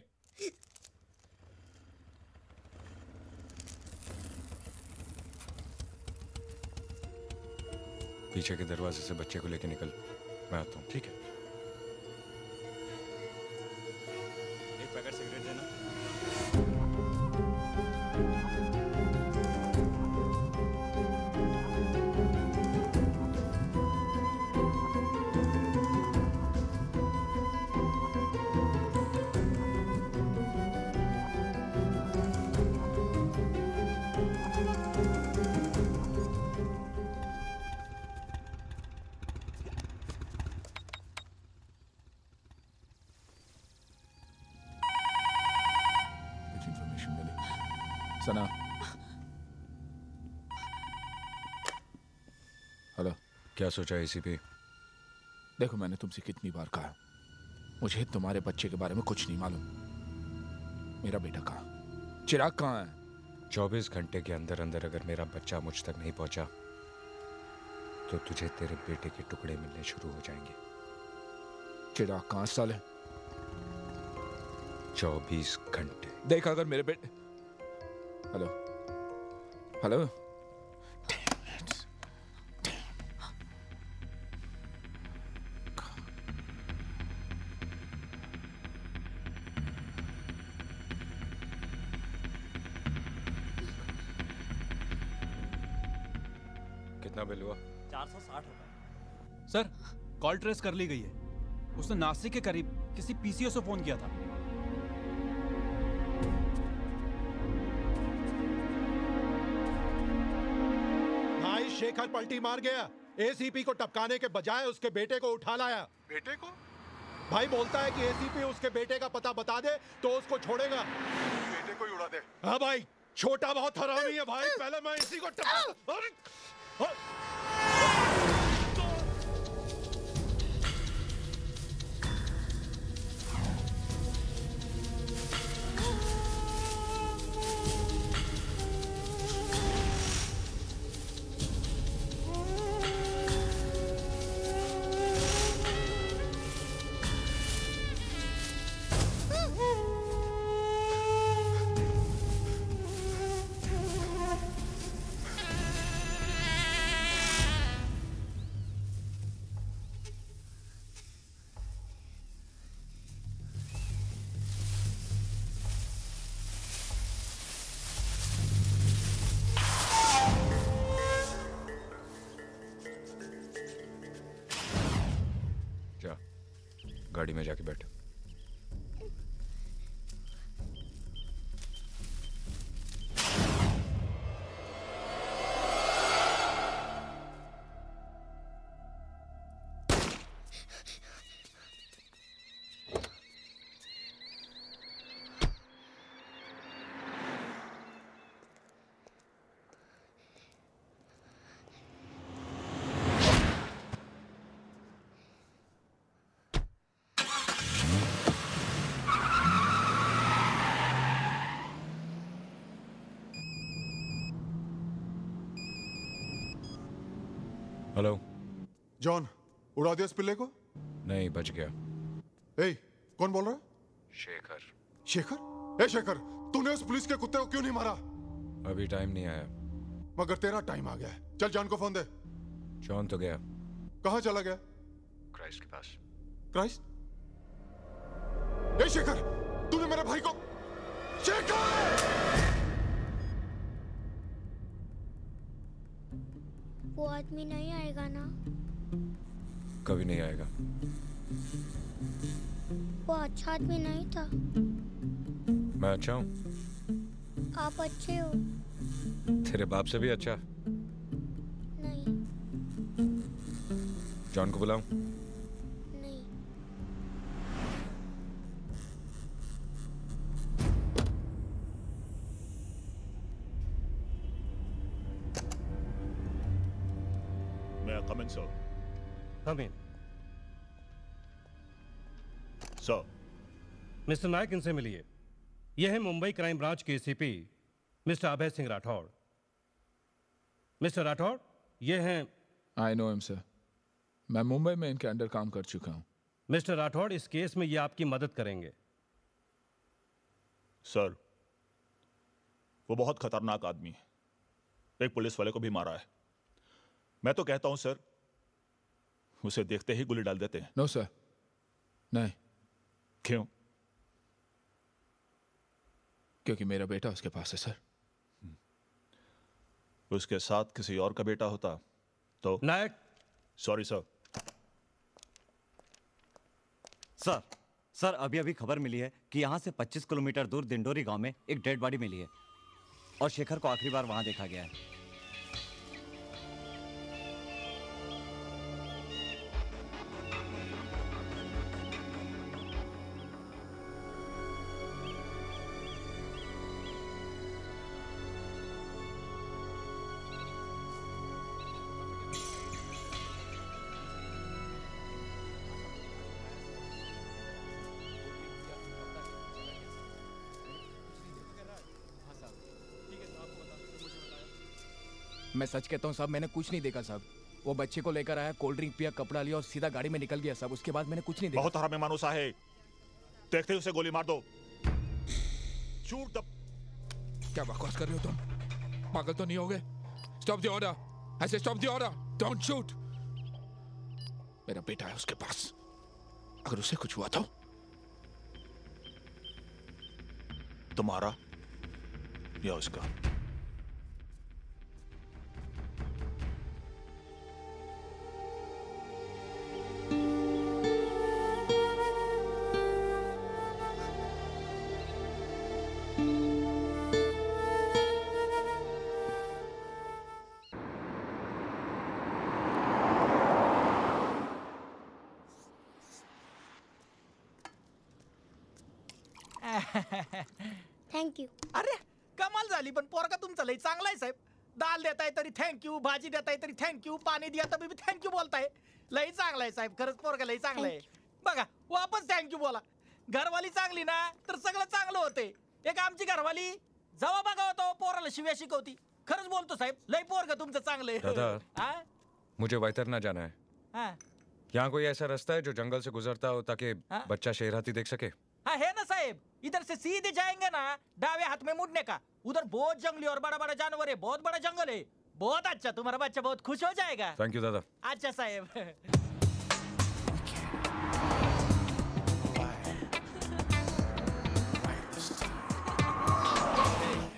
पीछे के दरवाजे से बच्चे को लेके निकल, मैं आता हूँ। ठीक है। एक पैकेट सिगरेट देना। सना, हेलो। क्या सोचा एसीपी? देखो, मैंने तुमसे कितनी बार कहा, मुझे तुम्हारे बच्चे के बारे में कुछ नहीं मालूम। मेरा बेटा कहाँ? चिराग कहाँ है? 24 घंटे के अंदर अंदर अगर मेरा बच्चा मुझ तक नहीं पहुंचा तो तुझे तेरे बेटे के टुकड़े मिलने शुरू हो जाएंगे। चिराग कहाँ साले? 24 घंटे। देख, अगर मेरे बेटे, हेलो हेलो, कितना बिल हुआ? 460 रुपए। सर कॉल ट्रेस कर ली गई है। उसने नासिक के करीब किसी पीसीओ से फोन किया था। भाई शेखर पलटी मार गया। एसीपी को टपकाने के बजाय उसके बेटे को उठा लाया। बेटे को? भाई बोलता है कि एसीपी उसके बेटे का पता बता दे तो उसको छोड़ेगा। बेटे को ही उड़ा दे। हाँ भाई, छोटा बहुत हरामी है भाई। पहले मैं इसी को गाड़ी में जाके बैठ। हेलो जॉन, उड़ा दिया इस पिल्ले को? नहीं, बच गया। ए, कौन बोल रहा है? शेखर। शेखर? ए शेखर, तूने उस पुलिस के कुत्ते को क्यों नहीं मारा? अभी टाइम नहीं आया। मगर तेरा टाइम आ गया है। चल जॉन को फोन दे। जॉन तो गया। कहाँ चला गया? क्राइस्ट के पास। क्राइस्ट? ए शेखर, तूने मेरे भाई को... शेखर! वो आदमी नहीं आएगा ना? कभी नहीं आएगा। वो अच्छा आदमी नहीं था। मैं अच्छा हूँ। आप अच्छे हो। तेरे बाप से भी अच्छा। नहीं। जॉन को बुलाऊं? नहीं। May I come in, sir? Come in. Sir. Mister Nayak, इनसे मिलिए। यह है मुंबई क्राइम ब्रांच के ACP mister Abhay Singh Rathore. Mister Rathore, ये हैं... आई नो हिम सर। मैं मुंबई में इनके अंडर काम कर चुका हूं। मिस्टर राठौड़, इस केस में ये आपकी मदद करेंगे। सर, वो बहुत खतरनाक आदमी है। एक पुलिस वाले को भी मारा है। मैं तो कहता हूं सर, उसे देखते ही गोली डाल देते हैं। नो सर, नहीं। क्यों? क्योंकि मेरा बेटा उसके पास है सर। उसके साथ किसी और का बेटा होता तो... नायक। Sorry sir. सर अभी अभी खबर मिली है कि यहाँ से 25 किलोमीटर दूर दिंडोरी गांव में एक डेड बॉडी मिली है और शेखर को आखिरी बार वहां देखा गया है। मैं सच कहता हूँ साहब, मैंने कुछ नहीं देखा साहब। वो बच्चे को लेकर आया, कोल्ड ड्रिंक पिया, कपड़ा लिया और सीधा गाड़ी में निकल गया साहब। उसके बाद मैंने कुछ नहीं देखा। बहुत हरामी मानुस है। देखते ही उसे गोली मार दो। शूट द... क्या बकवास कर रहे हो तुम? पागल तो नहीं हो गए? Stop the order. I say stop the order. Don't shoot. मेरा बेटा है उसके पास, अगर उसे कुछ हुआ तो? तुम्हारा या उसका? Thank you. अरे कमाल झाली, पण पोरगा तुमचा लई चांगला आहे साहेब. दाल देताय तरी थँक्यू, भाजी देताय तरी थँक्यू, पाणी द्या तरी थँक्यू बोलताय. लई चांगला आहे साहेब, खरंच पोरगा लई चांगला आहे. बघा वापस थँक्यू बोला. घरवाली चांगली ना तर सगळं चांगलं होते. एक आमची घरवाली जेव्हा बघा होतो पोराला शिव्या शिकवती. खरंच बोलतो साहेब, लई पोरगा तुमचं चांगलं आहे. दादा मुझे वैतरना जाना है. हाँ? यहाँ कोई ऐसा रास्ता है जो जंगल से गुजरता हो ताकि बच्चा शेर हाथी देख सके? हाँ है ना साहेब, इधर से सीधे जाएंगे ना, दावे हाथ में मुड़ने का. उधर बहुत जंगली और बड़ा बड़ा जानवर है, बहुत बड़ा जंगल है. बहुत अच्छा, तुम्हारा बच्चा बहुत खुश हो जाएगा. थैंक यू दादा. अच्छा साहेब.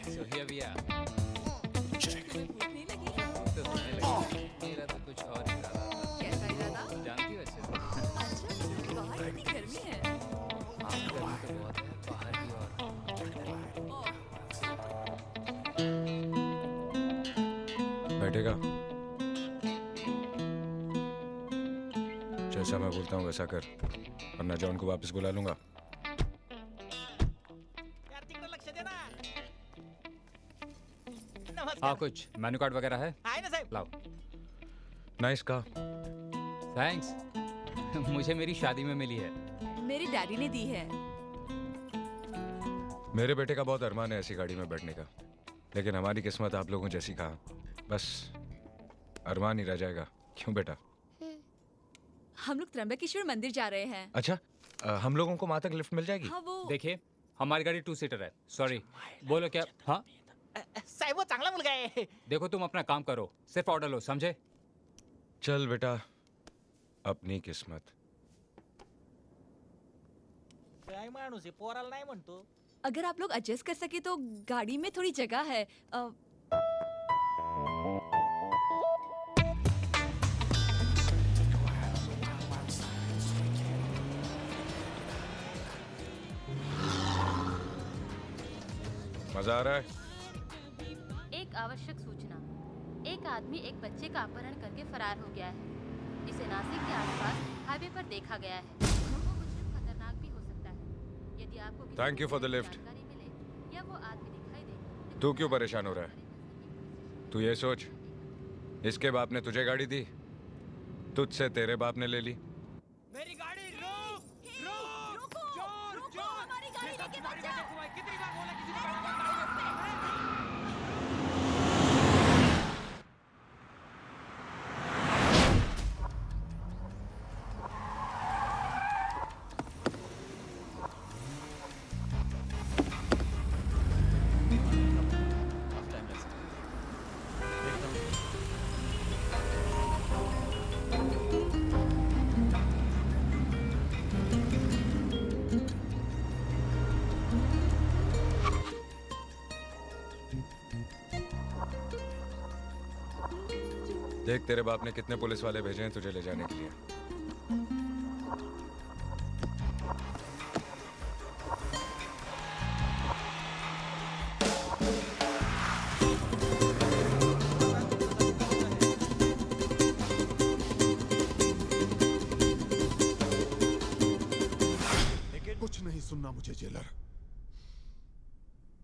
So here we are. मेरा तो कुछ और इरादा था. कैसा इरादा? जानती हो अच्छे से. बाहर इतनी गर्मी है. हाँ, गर्मी तो बहुत है. बाहर भी और. बैठेगा? जैसा मैं बोलता हूँ वैसा कर, वरना जॉन को वापस बुला लूंगा. हाँ, कुछ मेन्यू कार्ड वगैरह है? आए ना साहब. लाओ. नाइस का. थैंक्स. मुझे मेरी शादी में मिली है. मेरे डैडी ने दी है. मेरे बेटे का बहुत अरमान है ऐसी गाड़ी में बैठने का, लेकिन हमारी किस्मत आप लोगों जैसी कहा, बस अरमान ही रह जाएगा. क्यों बेटा? हम लोग त्र्यंबकेश्वर मंदिर जा रहे हैं. अच्छा, हम लोगों को वहां तक लिफ्ट मिल जाएगी? हाँ वो. देखिए हमारी गाड़ी 2 सीटर है. सॉरी. बोलो क्या? हाँ साहब वो चांगला मुलगा आहे. देखो तुम अपना काम करो, सिर्फ ऑर्डर लो, समझे? चल बेटा, अपनी किस्मत. काय माणूस आहे, पोराला नाही म्हणतो. अगर आप लोग एडजस्ट कर सके तो गाड़ी में थोड़ी जगह है. मजा आ रहा है? एक आवश्यक सूचना. एक आदमी एक बच्चे का अपहरण करके फरार हो गया है. इसे नासिक के आसपास हाईवे पर देखा गया है. वो मुजरिम खतरनाक भी हो सकता है. यदि आपको thank you for the lift. जानकारी मिले या वो आदमी दिखाई दे. तू क्यों परेशान हो रहा है? तू ये सोच, इसके बाप ने तुझे गाड़ी दी, तुझसे तेरे बाप ने ले ली. मेरी गाड़ी रोक. रुको. चोर. हमारी गाड़ी लेके मत जा. कितनी बार बोला किसी ने गाड़ी रोक. देख तेरे बाप ने कितने पुलिस वाले भेजे हैं तुझे ले जाने के लिए. कुछ नहीं सुनना मुझे जेलर.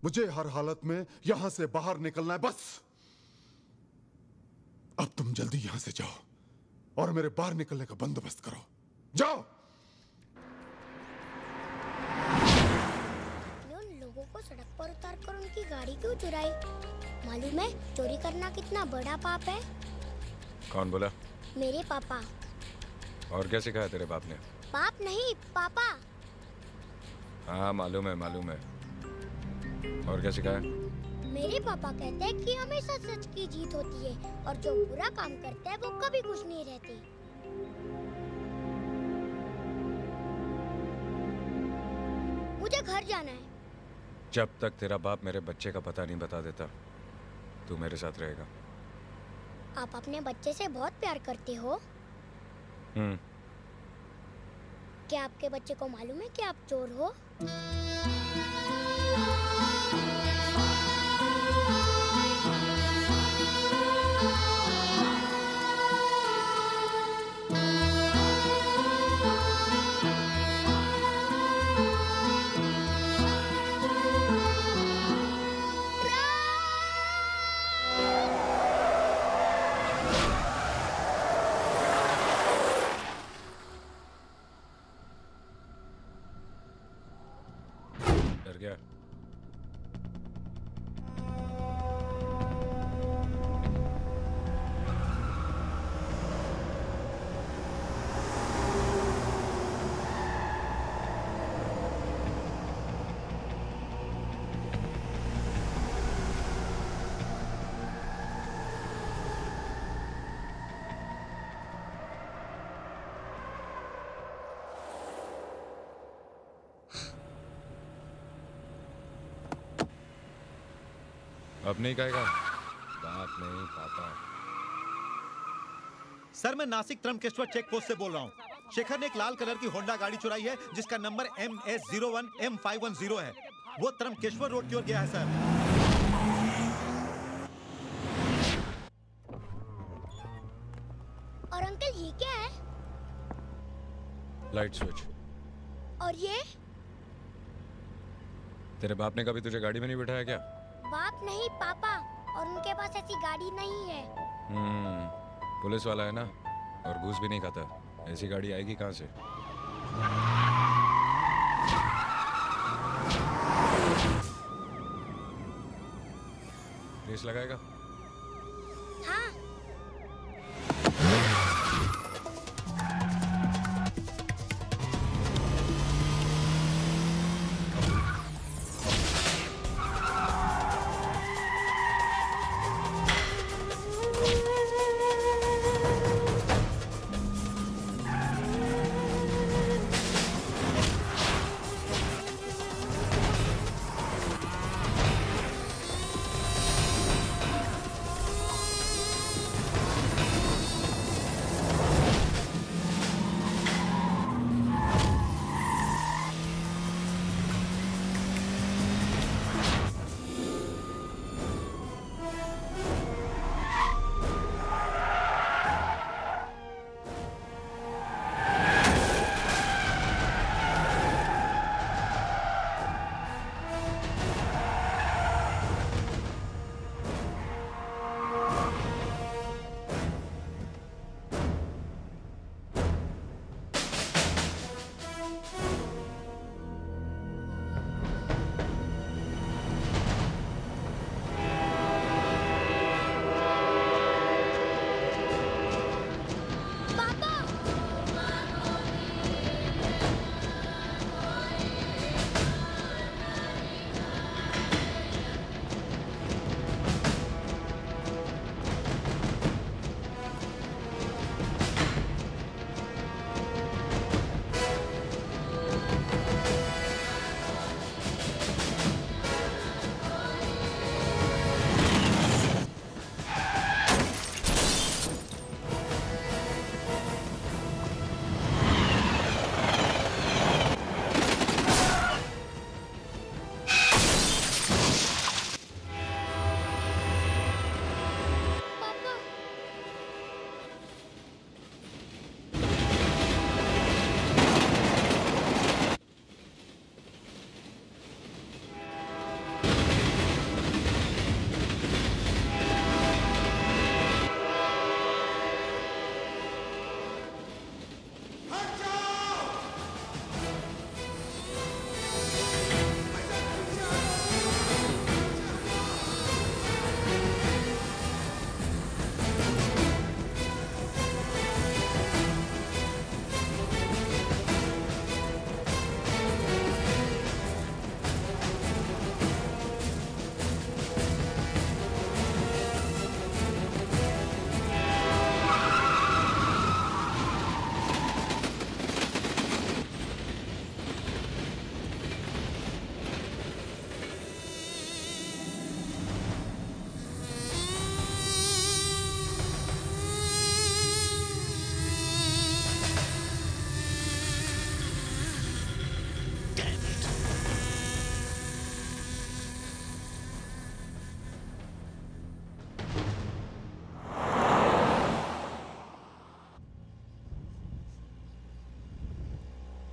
मुझे हर हालत में यहां से बाहर निकलना है बस. अब तुम जल्दी यहां से जाओ और मेरे बाहर निकलने का बंदोबस्त करो. जाओ. उन लोगों को सड़क पर उतार कर उनकी गाड़ी क्यों चुराई? मालूम है चोरी करना कितना बड़ा पाप है? कौन बोला? मेरे पापा. और क्या सिखाया तेरे बाप ने? पाप नहीं, पापा. हाँ मालूम है. और क्या सिखाया? मेरे पापा कहते हैं कि हमेशा सच की जीत होती है और जो बुरा काम करता है वो कभी खुश नहीं रहते. मुझे घर जाना है. जब तक तेरा बाप मेरे बच्चे का पता नहीं बता देता, तू मेरे साथ रहेगा. आप अपने बच्चे से बहुत प्यार करते हो. क्या आपके बच्चे को मालूम है कि आप चोर हो? डर गया? अब नहीं कहेगा? बात नहीं पापा। सर मैं नासिक त्रंबकेश्वर चेक पोस्ट से बोल रहा हूँ। शेखर ने एक लाल कलर की होंडा गाड़ी चुराई है जिसका नंबर MS01M510 है। वो त्रंबकेश्वर रोड की ओर गया है सर। और अंकल ये क्या है? Light switch. और ये? तेरे बाप ने कभी तुझे गाड़ी में नहीं बिठाया क्या? बाप नहीं पापा, और उनके पास ऐसी गाड़ी नहीं है। पुलिस वाला है ना, और घूस भी नहीं खाता। ऐसी गाड़ी आएगी कहाँ से? रेस लगाएगा? हाँ।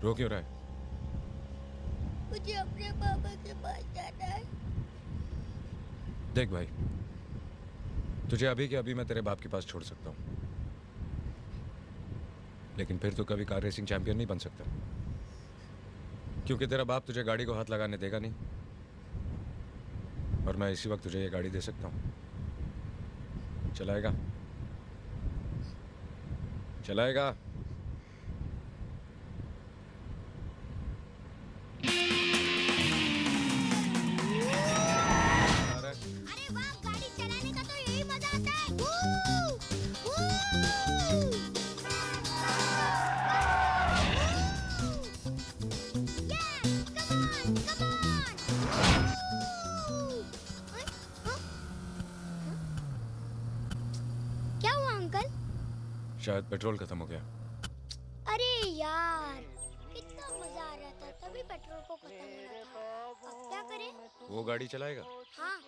रो क्यों रहा है? मुझे अपने पापा के पास जाना है। देख भाई, तुझे अभी के अभी मैं तेरे बाप के पास छोड़ सकता हूँ, लेकिन फिर तो कभी कार रेसिंग चैंपियन नहीं बन सकता। क्योंकि तेरा बाप तुझे गाड़ी को हाथ लगाने देगा नहीं, और मैं इसी वक्त तुझे ये गाड़ी दे सकता हूँ। चलाएगा? चलाएगा? अरे वाह, गाड़ी चलाने का तो यही मजा आता है। क्या हुआ अंकल? शायद पेट्रोल खत्म हो गया। अरे यार, कितना मजा आ रहा था, तभी पेट्रोल को खत्म हो रहा था। अब क्या करें? वो गाड़ी चलाएगा? हाँ।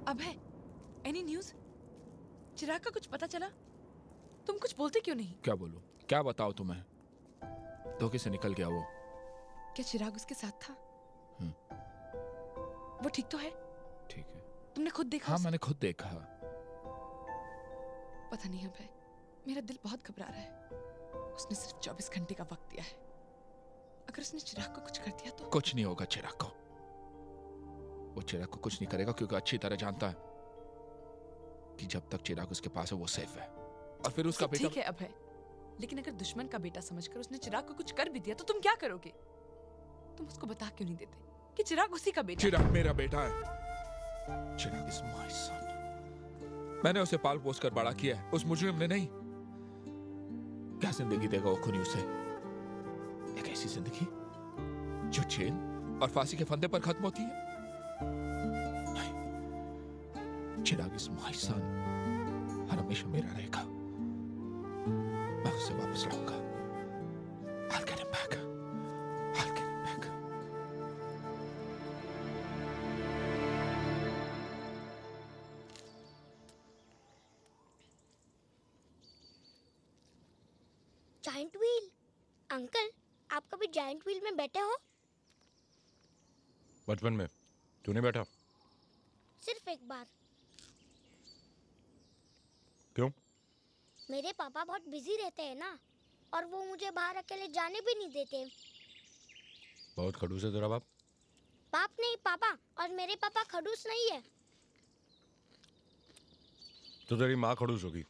अभय, एनी न्यूज़? चिराग का कुछ पता चला? तुम कुछ बोलते क्यों नहीं? क्या बोलूं? क्या बताओ तुम्हें? धोखे से निकल गया वो। क्या चिराग उसके साथ था? वो ठीक तो है? ठीक है। तुमने खुद देखा? हाँ, मैंने खुद देखा। पता नहीं अभय, मेरा दिल बहुत घबरा रहा है। उसने सिर्फ 24 घंटे का वक्त दिया है। अगर उसने चिराग को कुछ कर दिया तो? कुछ नहीं होगा चिराग को। वो चिराग को कुछ नहीं करेगा, क्योंकि अच्छी तरह जानता है कि जब तक चिराग उसके पास है वो सेफ है। और फिर उसका बेटा। ठीक है अभय, लेकिन अगर दुश्मन का बेटा समझकर उसने चिराग को कुछ कर भी दिया तो तुम क्या करोगे? तुम उसको बता क्यों नहीं देते कि चिराग उसी का बेटा? चिराग मेरा बेटा है। चिराग इज माय सन। मैंने उसे पाल पोस कर बड़ा किया है, उस मुजरिम ने नहीं। क्या जिंदगी देगा वो खूनी उसे? एक ऐसी जिंदगी जो जेल और फांसी के फंदे पर खत्म होती है? नहीं, चिराग इज माय सन, हर हमेशा मेरा रहेगा। मैं उसे वापस लाऊंगा। I'll get him back. I'll get him back. Giant wheel? Uncle, आप कभी जायंट व्हील में बैठे हो? बचपन में। तू नहीं बैठा? सिर्फ एक बार। क्यों? मेरे पापा बहुत बिजी रहते हैं ना, और वो मुझे बाहर अकेले जाने भी नहीं देते। बहुत खड़ूस है तेरा बाप। बाप नहीं, पापा। और मेरे पापा खड़ूस नहीं है। तो तेरी माँ खड़ूस होगी।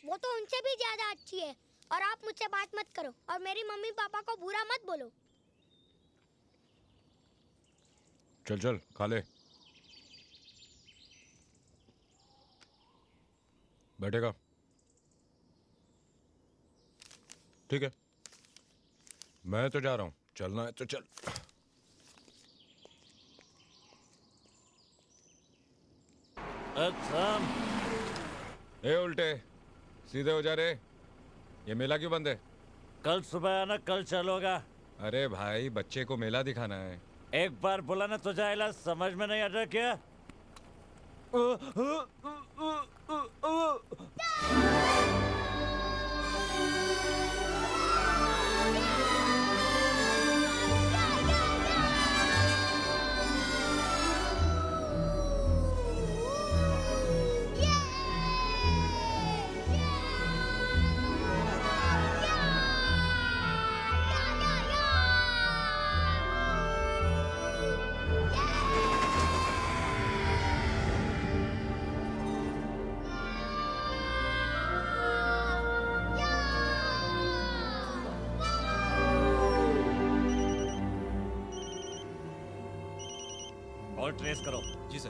वो तो उनसे भी ज्यादा अच्छी है। और आप मुझसे बात मत करो, और मेरी मम्मी पापा को बुरा मत बोलो। चल चल, खा ले। बैठेगा? ठीक है, मैं तो जा रहा हूं। चलना है तो चल। ए उल्टे सीधे हो जा रे। ये मेला क्यों बंद है? कल सुबह आना, कल चलोगा। अरे भाई, बच्चे को मेला दिखाना है। एक बार बोला ना तो जाएला, समझ में नहीं आता क्या? और ट्रेस करो। जी सर।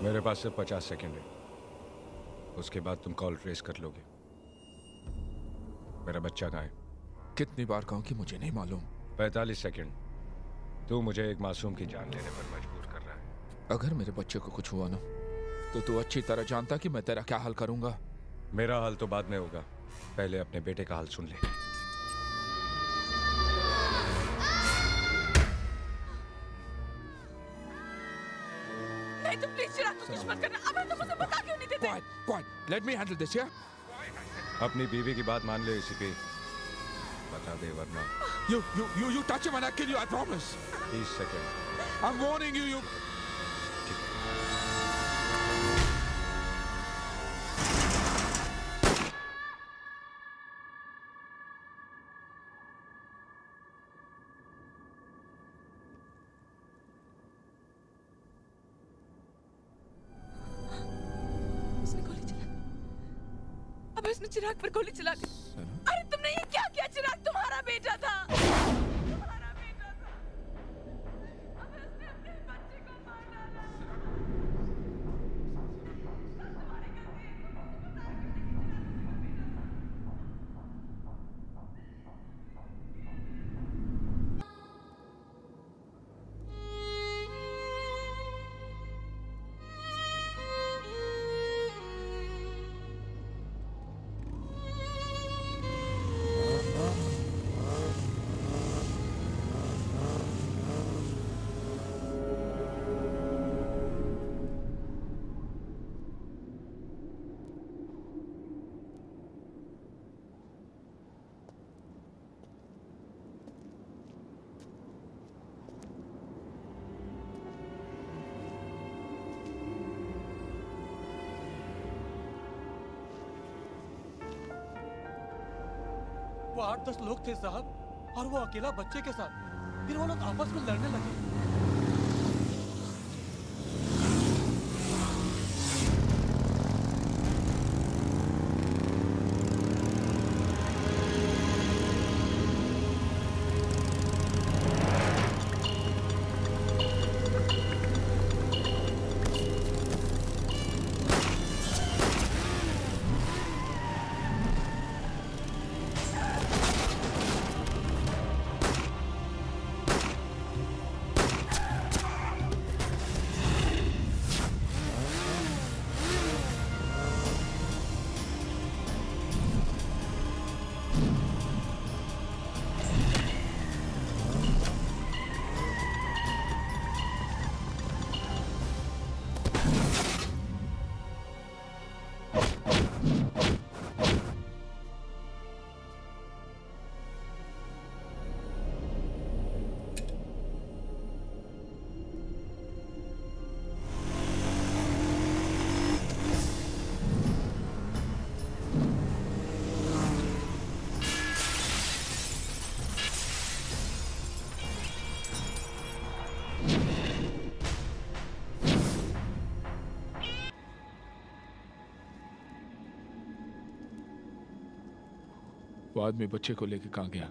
मेरे पास सिर्फ 50 सेकंड है, उसके बाद तुम कॉल ट्रेस कर लोगे। मेरा बच्चा कहाँ है? कितनी बार कहूं कि मुझे नहीं मालूम। 45 सेकंड। तू मुझे एक मासूम की जान लेने पर मजबूर कर रहा है। अगर मेरे बच्चे को कुछ हुआ ना, तो तू अच्छी तरह जानता कि मैं तेरा क्या हाल करूंगा। मेरा हाल तो बाद में होगा, पहले अपने बेटे का हाल सुन ले। नहीं, तुम प्लीज चिराग को कुछ मत करना। अब तुम मुझे बता क्यों नहीं देते? Quiet, let me handle this, yeah? अपनी बीवी की बात मान ले एसीपी, बता दे वरना। You touch him and I kill you, I promise. 30 second. I'm warning you, you. उसने गोली चला दी। अब उसने चिराग पर गोली चला दी। अरे तुमने ये क्या किया? चिराग तुम्हारा बेटा था। तुम्हारा बेटा था। अब उसने अपने बच्चे को मार डाला। वो 8-10 लोग थे साहब, और वो अकेला बच्चे के साथ। फिर वो लोग आपस में लड़ने लगे। वो आदमी बच्चे को लेके कहाँ गया?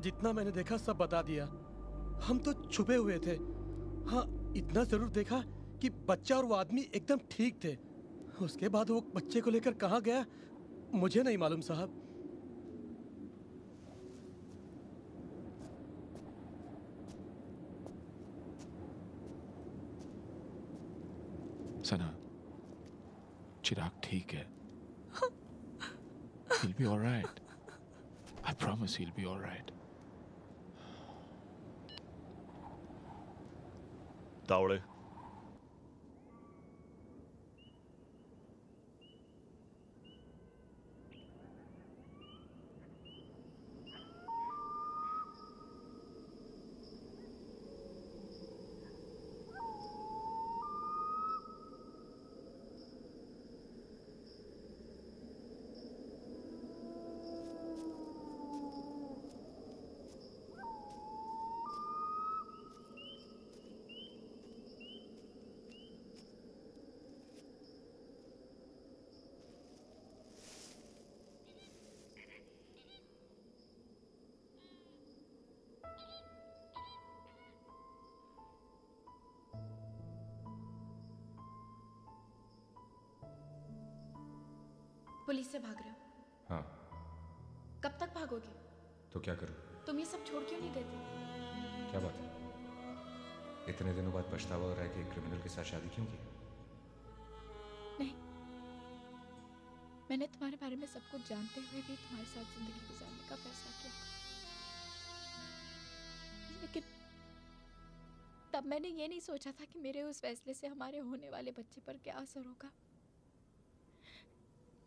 जितना मैंने देखा सब बता दिया। हम तो छुपे हुए थे। हाँ, इतना जरूर देखा कि बच्चा और वो आदमी एकदम ठीक थे। उसके बाद वो बच्चे को लेकर कहाँ गया मुझे नहीं मालूम साहब। सना, चिराग ठीक है। He'll be all right. I promise he'll be all right. Tawde, police से भाग रहे हो? हाँ। कब तक भागोगे? तो क्या करूं? तुम ये सब छोड़ क्यों नहीं देते? क्या बात है? इतने दिनों बाद पछतावा हो रहा है कि एक क्रिमिनल के साथ शादी क्यों की? नहीं, मैंने तुम्हारे बारे में सब कुछ जानते हुए भी तुम्हारे साथ जिंदगी गुजारने का फैसला किया, लेकिन तब मैंने ये नहीं सोचा था कि मेरे उस फैसले से हमारे होने वाले बच्चे पर क्या असर होगा।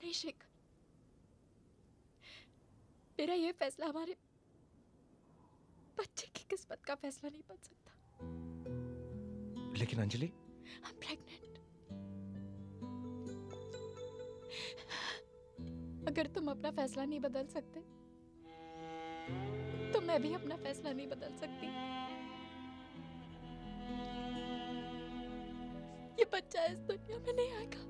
नहीं शेखर, मेरा ये फैसला हमारे बच्चे की किस्मत का फैसला नहीं बन सकता। लेकिन अंजलि, I'm pregnant. अगर तुम अपना फैसला नहीं बदल सकते तो मैं भी अपना फैसला नहीं बदल सकती। ये बच्चा इस दुनिया में नहीं आएगा।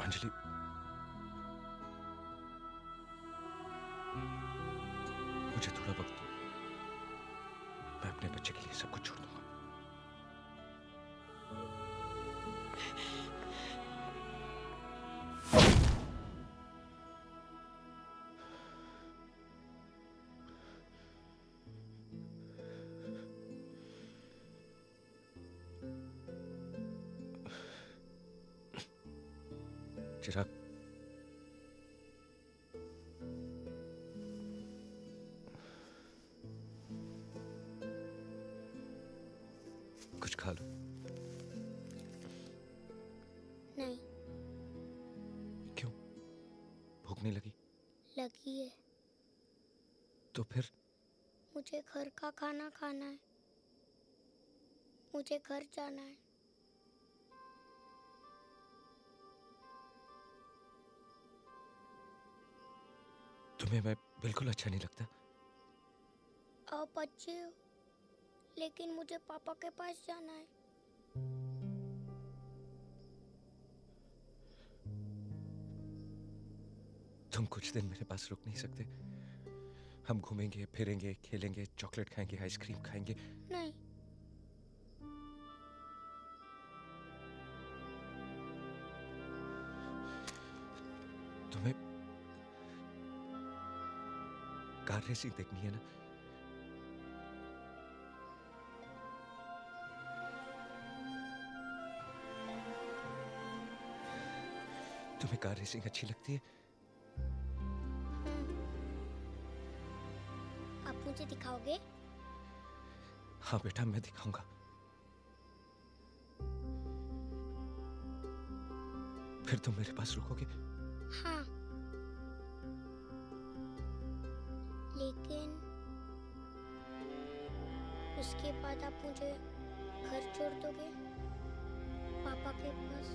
अंजलि, मुझे थोड़ा वक्त दो। मैं अपने बच्चे के लिए सब कुछ छोड़ दूंगा। चिराग, कुछ खा लो। नहीं। क्यों? भूख नहीं लगी? लगी है। तो फिर? मुझे घर का खाना खाना है। मुझे घर जाना है। तुम्हें मैं बिल्कुल अच्छा नहीं लगता? आप अच्छे हो, लेकिन मुझे पापा के पास जाना है। तुम कुछ दिन मेरे पास रुक नहीं सकते? हम घूमेंगे, फिरेंगे, खेलेंगे, चॉकलेट खाएंगे, आइसक्रीम खाएंगे। नहीं। तुम्हें कार रेसिंग देखनी है ना? तुम्हें कार रेसिंग अच्छी लगती है? आप मुझे दिखाओगे? हाँ बेटा, मैं दिखाऊंगा। फिर तुम मेरे पास रुकोगे? हाँ। लेकिन उसके बाद आप मुझे घर छोड़ दोगे पापा के पास?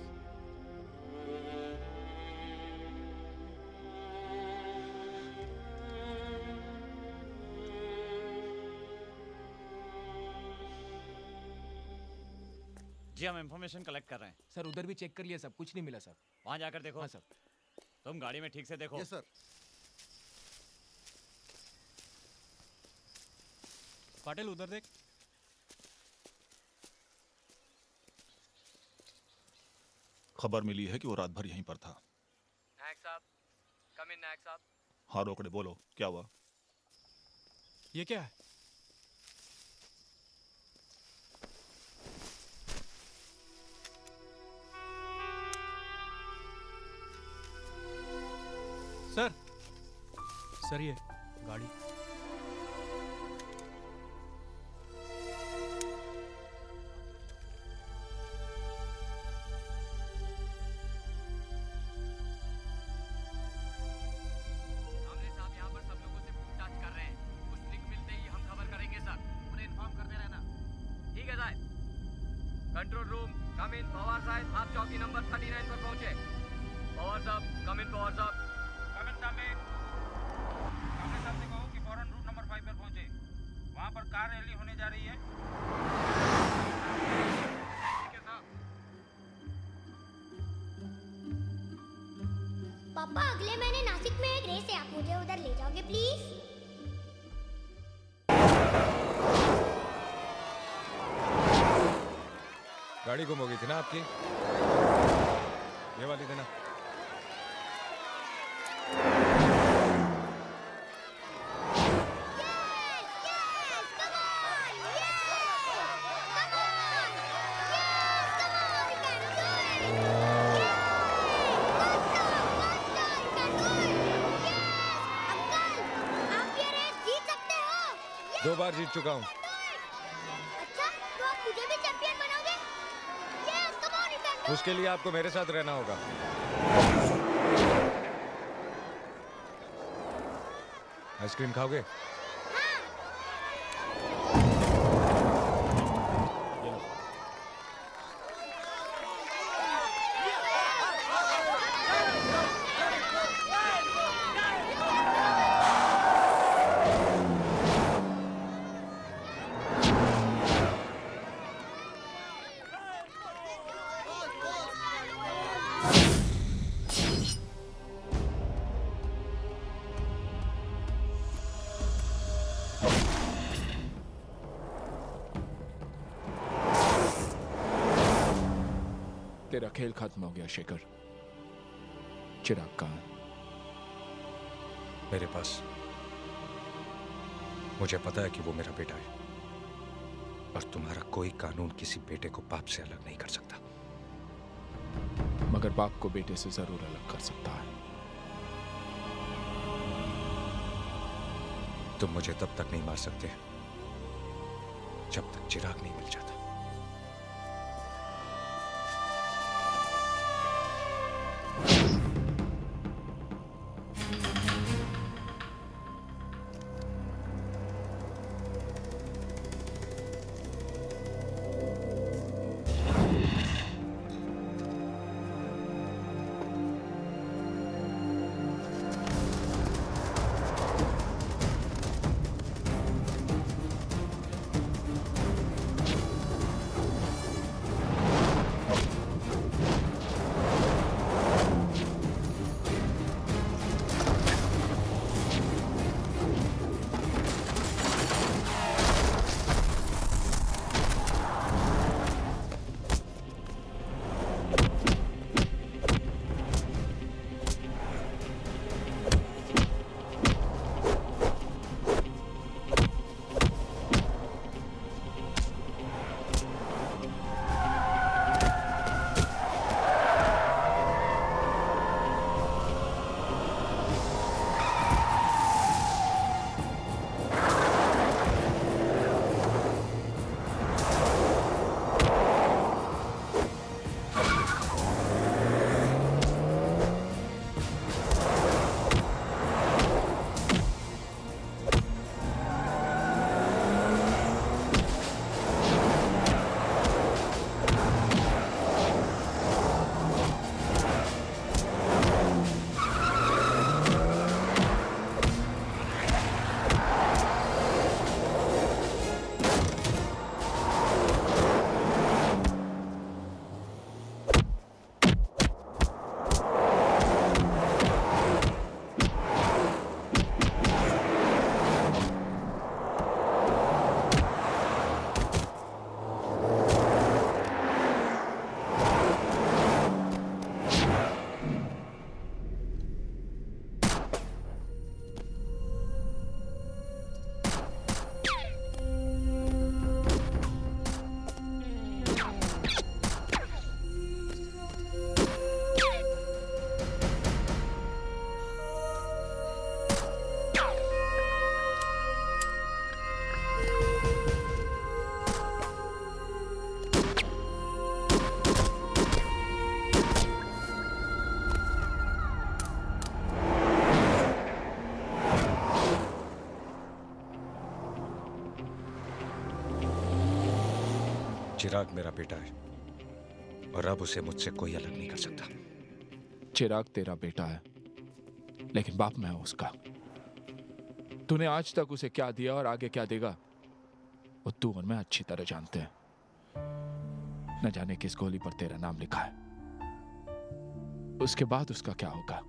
जी हम इंफॉर्मेशन कलेक्ट कर रहे हैं। सर उधर भी चेक कर लिया, सब कुछ नहीं मिला सर। वहां जाकर देखो। हाँ सर। तुम गाड़ी में ठीक से देखो। Yes sir. पाटिल उधर देख। खबर मिली है कि वो रात भर यहीं पर था। नायक साहब, कम इन नायक साहब। हाँ रोकड़े, बोलो क्या हुआ? ये क्या है? सर ये गाड़ी। कंट्रोल रूम, कम इन। पवार साहब, आप चौकी नंबर 39 पर पहुंचे। पवार साहब, कम इन। पवार साहब, कम इन सामने साहब से कहो कि फौरन रूट नंबर 5 पर पहुंचे। वहां पर कार रैली होने जा रही है। पापा अगले महीने नासिक में एक रेस है, आप मुझे उधर ले जाओगे प्लीज? गाड़ी गुम हो गई थी ना आपकी, ये वाली थी ना? दो बार जीत चुका हूँ। अच्छा, तो आप मुझे भी चैंपियन बनाओगे? Yes, come on Ricardo. उसके लिए आपको मेरे साथ रहना होगा। आइसक्रीम खाओगे? तेरा खेल खत्म हो गया शेखर। चिराग कहाँ है? मेरे पास। मुझे पता है कि वो मेरा बेटा है, और तुम्हारा कोई कानून किसी बेटे को बाप से अलग नहीं कर सकता। मगर बाप को बेटे से जरूर अलग कर सकता है। तुम मुझे तब तक नहीं मार सकते जब तक चिराग नहीं मिल जाता। चिराग मेरा बेटा है और अब उसे मुझसे कोई अलग नहीं कर सकता। चिराग तेरा बेटा है, लेकिन बाप मैं हूं उसका। तूने आज तक उसे क्या दिया और आगे क्या देगा वो तू और मैं अच्छी तरह जानते हैं। न जाने किस गोली पर तेरा नाम लिखा है, उसके बाद उसका क्या होगा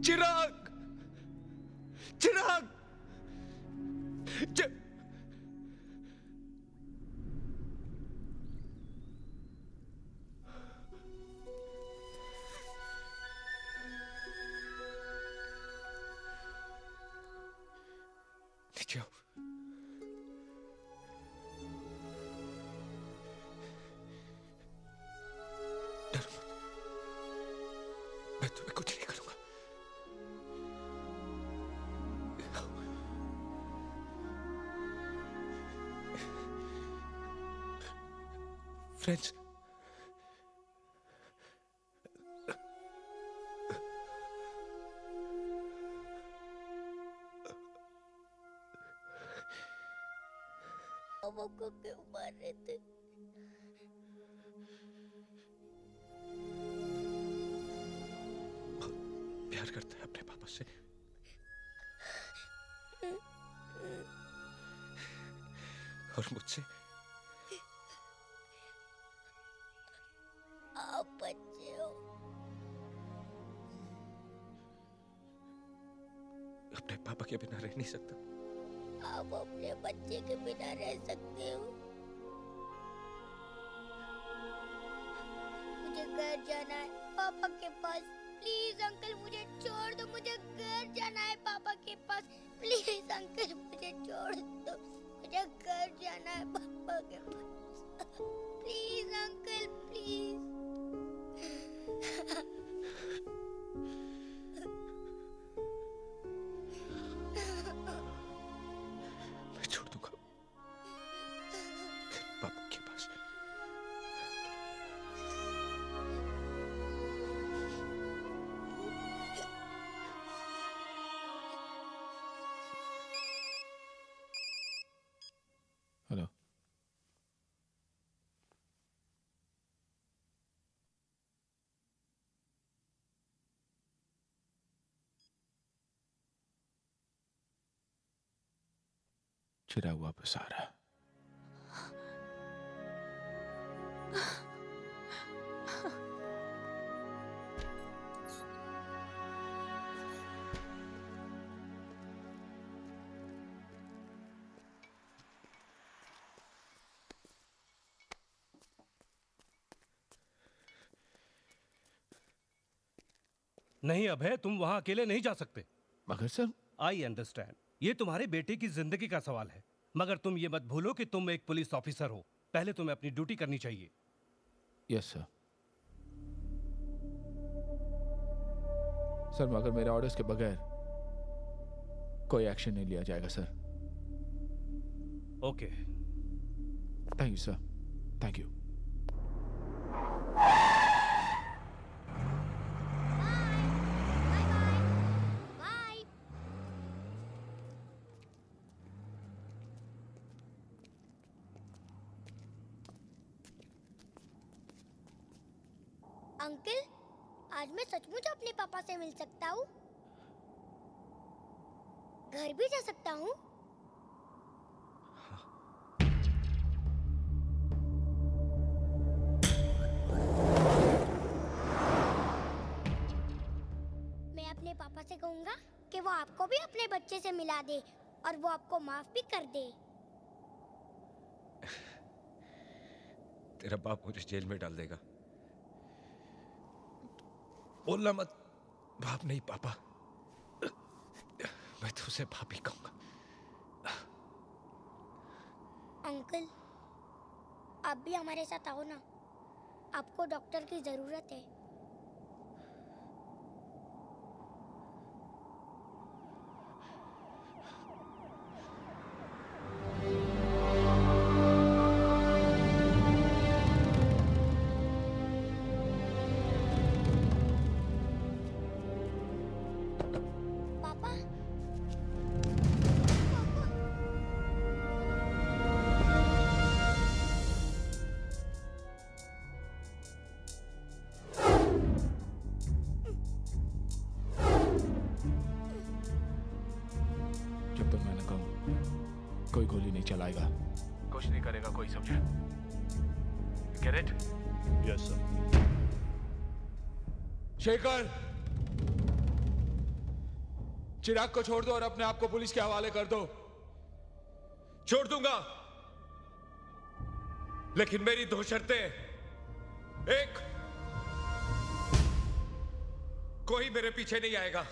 चिराग, चिराग, नीचे आओ। डरो मत, मैं तुम्हें कुछ नहीं करूंगा। फ्रेंड्स, पापा को क्यों मार रहे थे? प्यार करता है अपने पापा से। और मुझसे। आप बच्चे हो। अपने पापा के बिना रह नहीं सकता। आप अपने बच्चे के बिना रह सकते हो। मुझे घर जाना है पापा के पास। प्लीज अंकल मुझे छोड़ दो, मुझे घर जाना है पापा के पास। प्लीज अंकल मुझे छोड़ दो, मुझे घर जाना है पापा के पास। Please uncle please. मैं छोड़ दूंगा पापा के पास। हेलो, चिराग वापस आ रहा है। नहीं अभय, तुम वहां अकेले नहीं जा सकते। मगर सर, आई अंडरस्टैंड, ये तुम्हारे बेटे की जिंदगी का सवाल है, मगर तुम ये मत भूलो कि तुम एक पुलिस ऑफिसर हो। पहले तुम्हें अपनी ड्यूटी करनी चाहिए। Yes sir. सर, मगर मेरे ऑर्डर्स के बगैर कोई एक्शन नहीं लिया जाएगा sir. Okay. Thank you sir, thank you. Uncle, आज मैं सचमुच अपने पापा से मिल सकता हूँ? घर भी जा सकता हूँ? मैं अपने पापा से कहूँगा कि वो आपको भी अपने बच्चे से मिला दे और वो आपको माफ भी कर दे। तेरा बाप मुझे जेल में डाल देगा। बोलना मत, बाप नहीं पापा। मैं तो उसे बाप ही कहूंगा। अंकल, आप भी हमारे साथ आओ ना, आपको डॉक्टर की जरूरत है। कोई गोली नहीं चलाएगा, कुछ नहीं करेगा कोई, समझा? Get it? Yes, sir. Shekhar, चिराग को छोड़ दो और अपने आप को पुलिस के हवाले कर दो। छोड़ दूंगा, लेकिन मेरी 2 शर्तें। एक, कोई मेरे पीछे नहीं आएगा।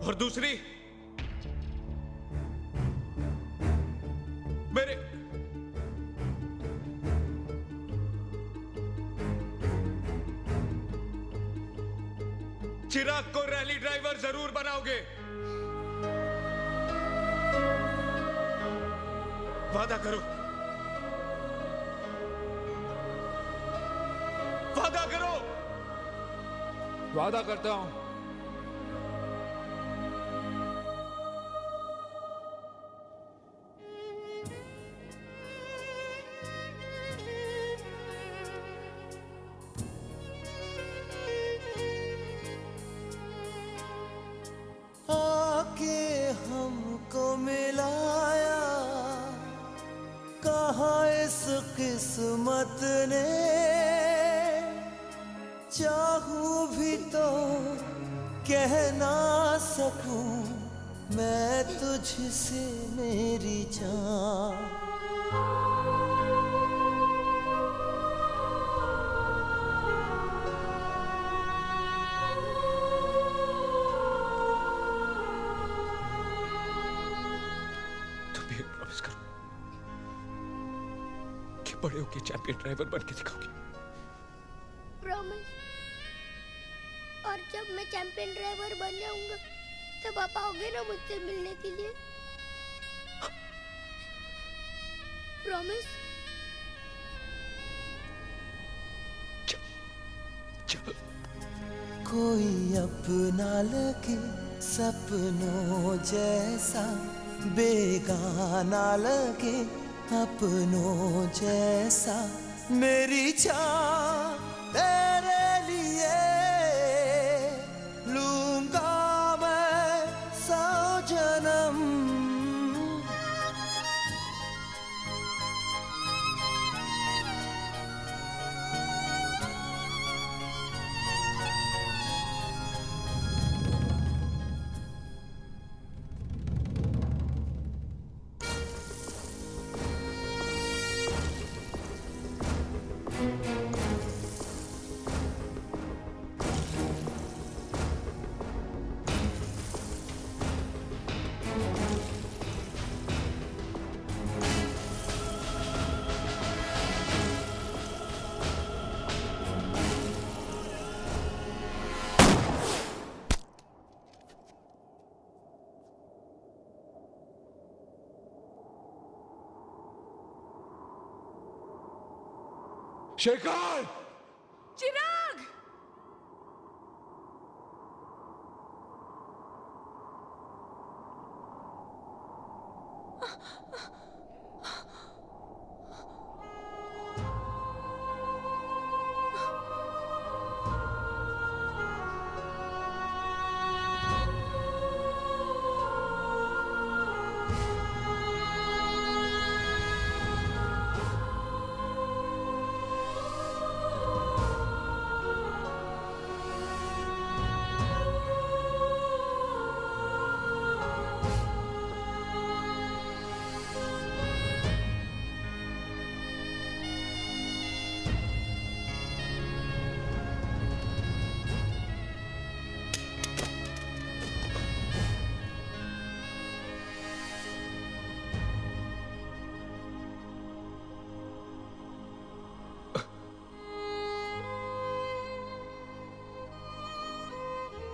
और दूसरी, मेरे चिराग को रैली ड्राइवर जरूर बनाओगे। वादा करो, वादा करो। वादा करता हूं। आके हमको मिलाया, कहा इस किस्मत ने, चाहूं भी तो कह ना सकूं मैं तुझसे मेरी जान। बड़े होके चैंपियन ड्राइवर बन के दिखाओगे। प्रॉमिस। और जब मैं चैंपियन ड्राइवर बन जाऊंगा तब आप आओगे ना मुझसे मिलने के लिए? प्रॉमिस। कोई अपना लगे सपनों जैसा, बेगाना लगे अपनों जैसा, मेरी जान तेरे लिए लूंगा मैं 100 जन्म। शेखर! चिराग!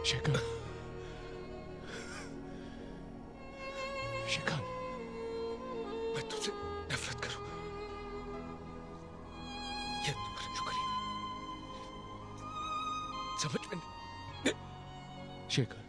शेखर, शेखर, मैं तुझसे नफरत करूं, ये तुम्हारा शुक्रिया समझ में नहीं। शेखर,